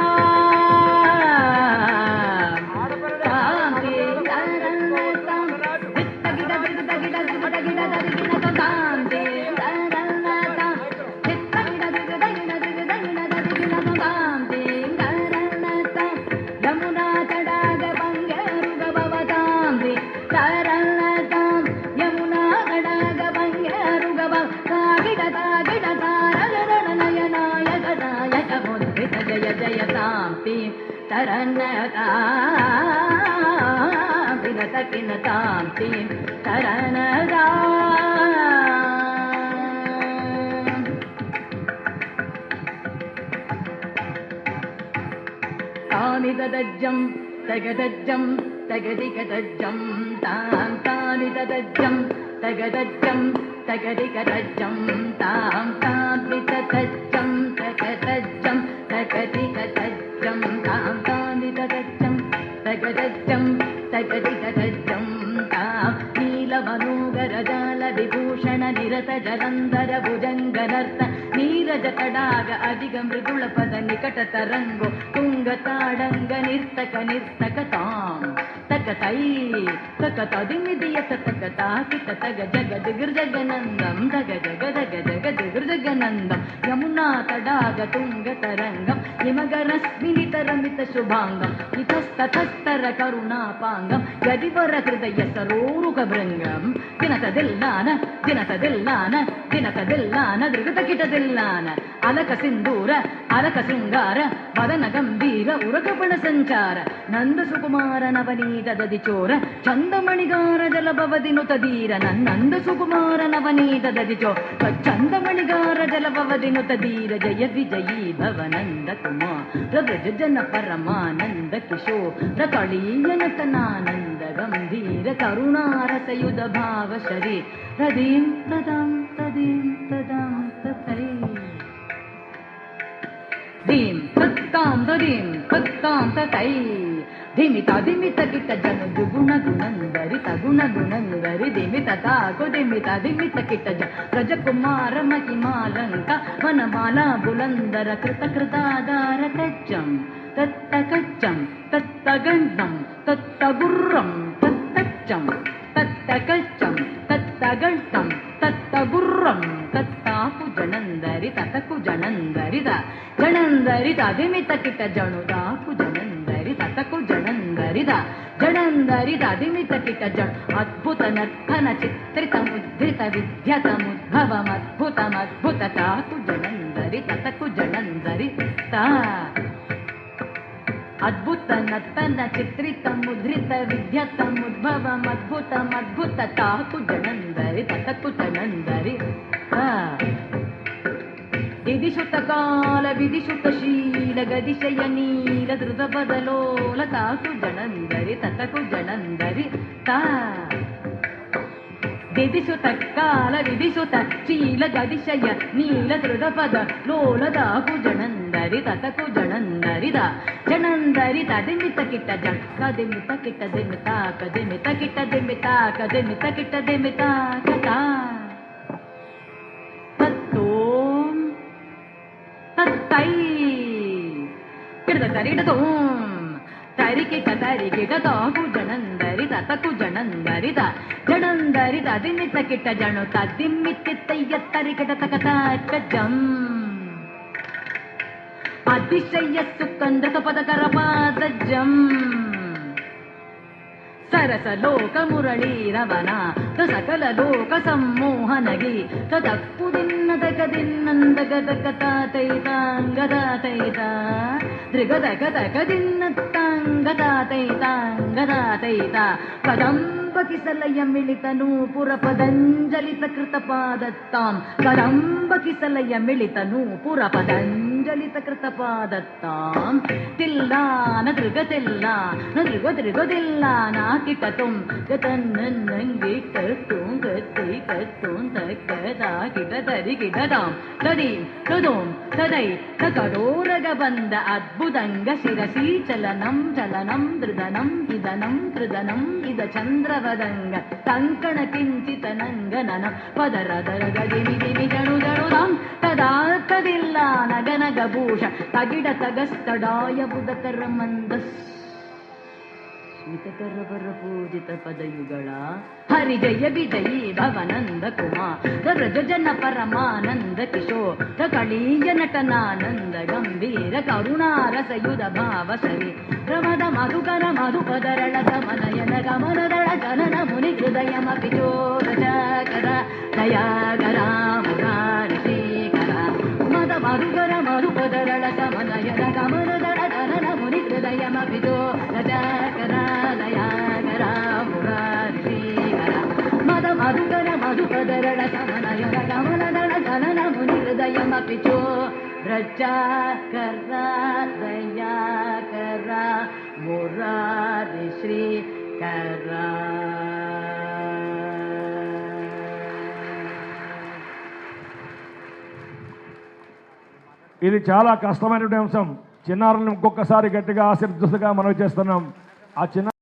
తాం తీం తరన్నతా హిత్తగిడ దిగదగిడ దిగదగిడ దరిగిన తాం తీం తరన్నతా హిత్తగిడ దిగదగిడ దిగదగిడ దరిగిన తాం తీం తరన్నతా యమునా తడాగ బంగారుగ భవతాం తీం తరన్నతా యమునా తడాగ బంగారుగ భవతాగిడ తాగిడ జయ జయ తాం తీం తరన్నతా వినతకిన తాం తీం తరన్నతా తాని దదజ్జం తగదజ్జం తగదిగదజ్జం తాం తాని దదజ్జం తగదజ్జం తగదిగదజ్జం తాం తాద్వితజ్జం తగదజ్జం తగదిగదజ్జం తాం తాని దదజ్జం తగదజ్జం తగదిగదజ్జం తాం నీలమనోగరజాల విభూషణ నిరత జలంధర భుజంగనర్త నీరజ తడాగ అధిగ మృదుల పద నికట తరంగో తుంగ తాడంగ నిర్తక నిర్తక తాం తక తై తక తదిమిదియ తక తాకిట తగ జగ దిగుర్ జగనందం జగ జగ జగ జగ దిగుర్ జగనందం యమునా తడాగ తుంగ తరంగం హిమగరస్మిని తరమిత శుభాంగం ఇతస్తతస్తర కరుణాపాంగం యదివర హృదయ సరోరుక భృంగం దినతదిల్లాన దినతదిల్లాన దినతదిల్లాన దృగతకిట దిల్లాన అలక సింధూర అలక శృంగార వదన గంభీర ఉరగపణ సంచార నంద సుకుమార నవనీత దది చోర చందమణిగార జలభవదినుత ధీర నంద సుకుమార నవనీత దది చోర చందమణిగార జలభవదినుత ధీర జయ విజయీ భవనంద కుమార వ్రజ జన పరమానంద కిశోర కళీయనతనానంద గంభీర కరుణారసయుధ భావ శరీ రదీం తదాం తదీం తదాం తతై ధీం తత్తాం తదీం తత్తాం తతై ధిమిత ధిమిత కిట జను దుగుణ గుణందరి తగుణ గుణందరి ధిమిత తాకు ధిమిత ధిమిత కిట జ రజకుమార మహిమాలంక వనమాల బులందర కృత కృతాధార కచ్చం తత్త కచ్చం తత్త గండం తత్త గుర్రం తత్తచ్చం తత్త కచ్చం తత్త గండం తత్త గుర్రం తత్తాకు జనందరి తతకు జనందరిద జనందరిద ధిమిత కిట జనుదాకు జనందరి తతకు జనందరిద జనందరిద ధిమిత కిట జన్ అద్భుత నర్తన చిత్రిత ముద్రిత విద్యతముద్భవమద్భుతమద్భుత తాకు జనందరి తతకు జనందరి తా అద్భుత నర్తన చిత్రిత ముద్రిత విద్యతముద్భవమద్భుతమద్భుత తాకు జనందరి తతకు జనందరి విధిషుత కాల విధిషుత శీల గదిశయ నీల ధృత బదలోల తాకు జనందరి తతకు జనందరి తా విధిషుత కాల విధిషుత శీల గదిశయ నీల ధృత పద లోల తాకు జనందరి తతకు జనందరి దా జనందరి తదిమిత కిట జన్ కదిమిత కిట దిమిత కదిమిత కిట దిమిత కదిమిత కిట దిమిత కథా తత్తోం తత్తై దరిడతో తరికిట తాకు జనందరిత తకు జనందరిత జనందరిత దిమ్మిత కిట్ట జణుత దిమ్మిత్తయ్య తరికిట తకత జం అతిశయ సుకంద్రక పదకర పాదజం సరస లోక మురళీ రవణ సకల లోక సమ్మోహనగి తక్కు దిన్నదక దిన్నందగదగతాతైతాంగదాతైత దృగదగదగ దిన్నత్తాంగదాతైతాంగదాతైత కదంబకిసలయ మిళితను పుర పదంజలిత కృత పాదత్తాం కదంబకిసలయ మిళితను పుర పదంజలిత కృత పాదత్తాం తిల్లా నదృగతిల్లా నదృగదిల్లా నాకిటతుం గతన్నంగి కత్తుం కత్తి కత్తుం తక్కదా కిట తరి కిటదాం తదీం తదోం తదై తకడోరగ బంద అద్భుతంగ శిరసీ చలనం చలనం దృదనం ఇదనం త్రిదనం ఇద చంద్రవదంగ కంకణ కించితనంగననం పదరదర గదిమి దిమి జణు జణుదాం తదా తదిల్లా నగనగభూష తగిడ తగస్తడాయ బుధకర మందస్ ಶ್ರೀತಕರವರ ಪೂಜಿತ ಪದಯುಗಳ ಹರಿ ಜಯ ವಿಜಯೀ ಭವನಂದ ಕುಮಾರ ಜನ ಪರಮಾನಂದ ಕಿಶೋರ ಕಳೀಯ ನಟನಾನಂದ ಗಂಭೀರ ಕರುಣಾರಸಯುಧ ಭಾವ ಸರಿ ಪ್ರಮದ ಮಧುಕರ ಮಧುಪದರಳ ಸಮನಯನ ಗಮನದಳ ಜನನ ಮುನಿ ಹೃದಯ ಪಿಚೋರ ಚಕರ ದಯಾಗರ ಮುರಾರಿ ಶ್ರೀಕರ ಮದ ಮಧುಕರ ಮಧುಪದರಳ ಸಮನಯನ ಗಮನದಳ ಜನನ ಮುನಿ ಹೃದಯ ಪಿಚೋರ ಚಕರ ದಯಾಗರ ಮುರಾರಿ ಶ್ರೀಕರ ಮದ ಮಧುಕರ ಮಧುಪದರಳ ಸಮನಯನ ಗಮನದಳ ಜನನ ಮುನಿ ಹೃದಯ ಪಿಚೋ ರಚಾಕರ ದಯಾಕರ ಮುರಾರಿ ಶ್ರೀಕರ ఇది చాలా కష్టమైనటువంటి అంశం. చిన్నారులను ఇంకొకసారి గట్టిగా ఆశీర్వదిస్తూగా మనవి చేస్తున్నాం. ఆ చిన్న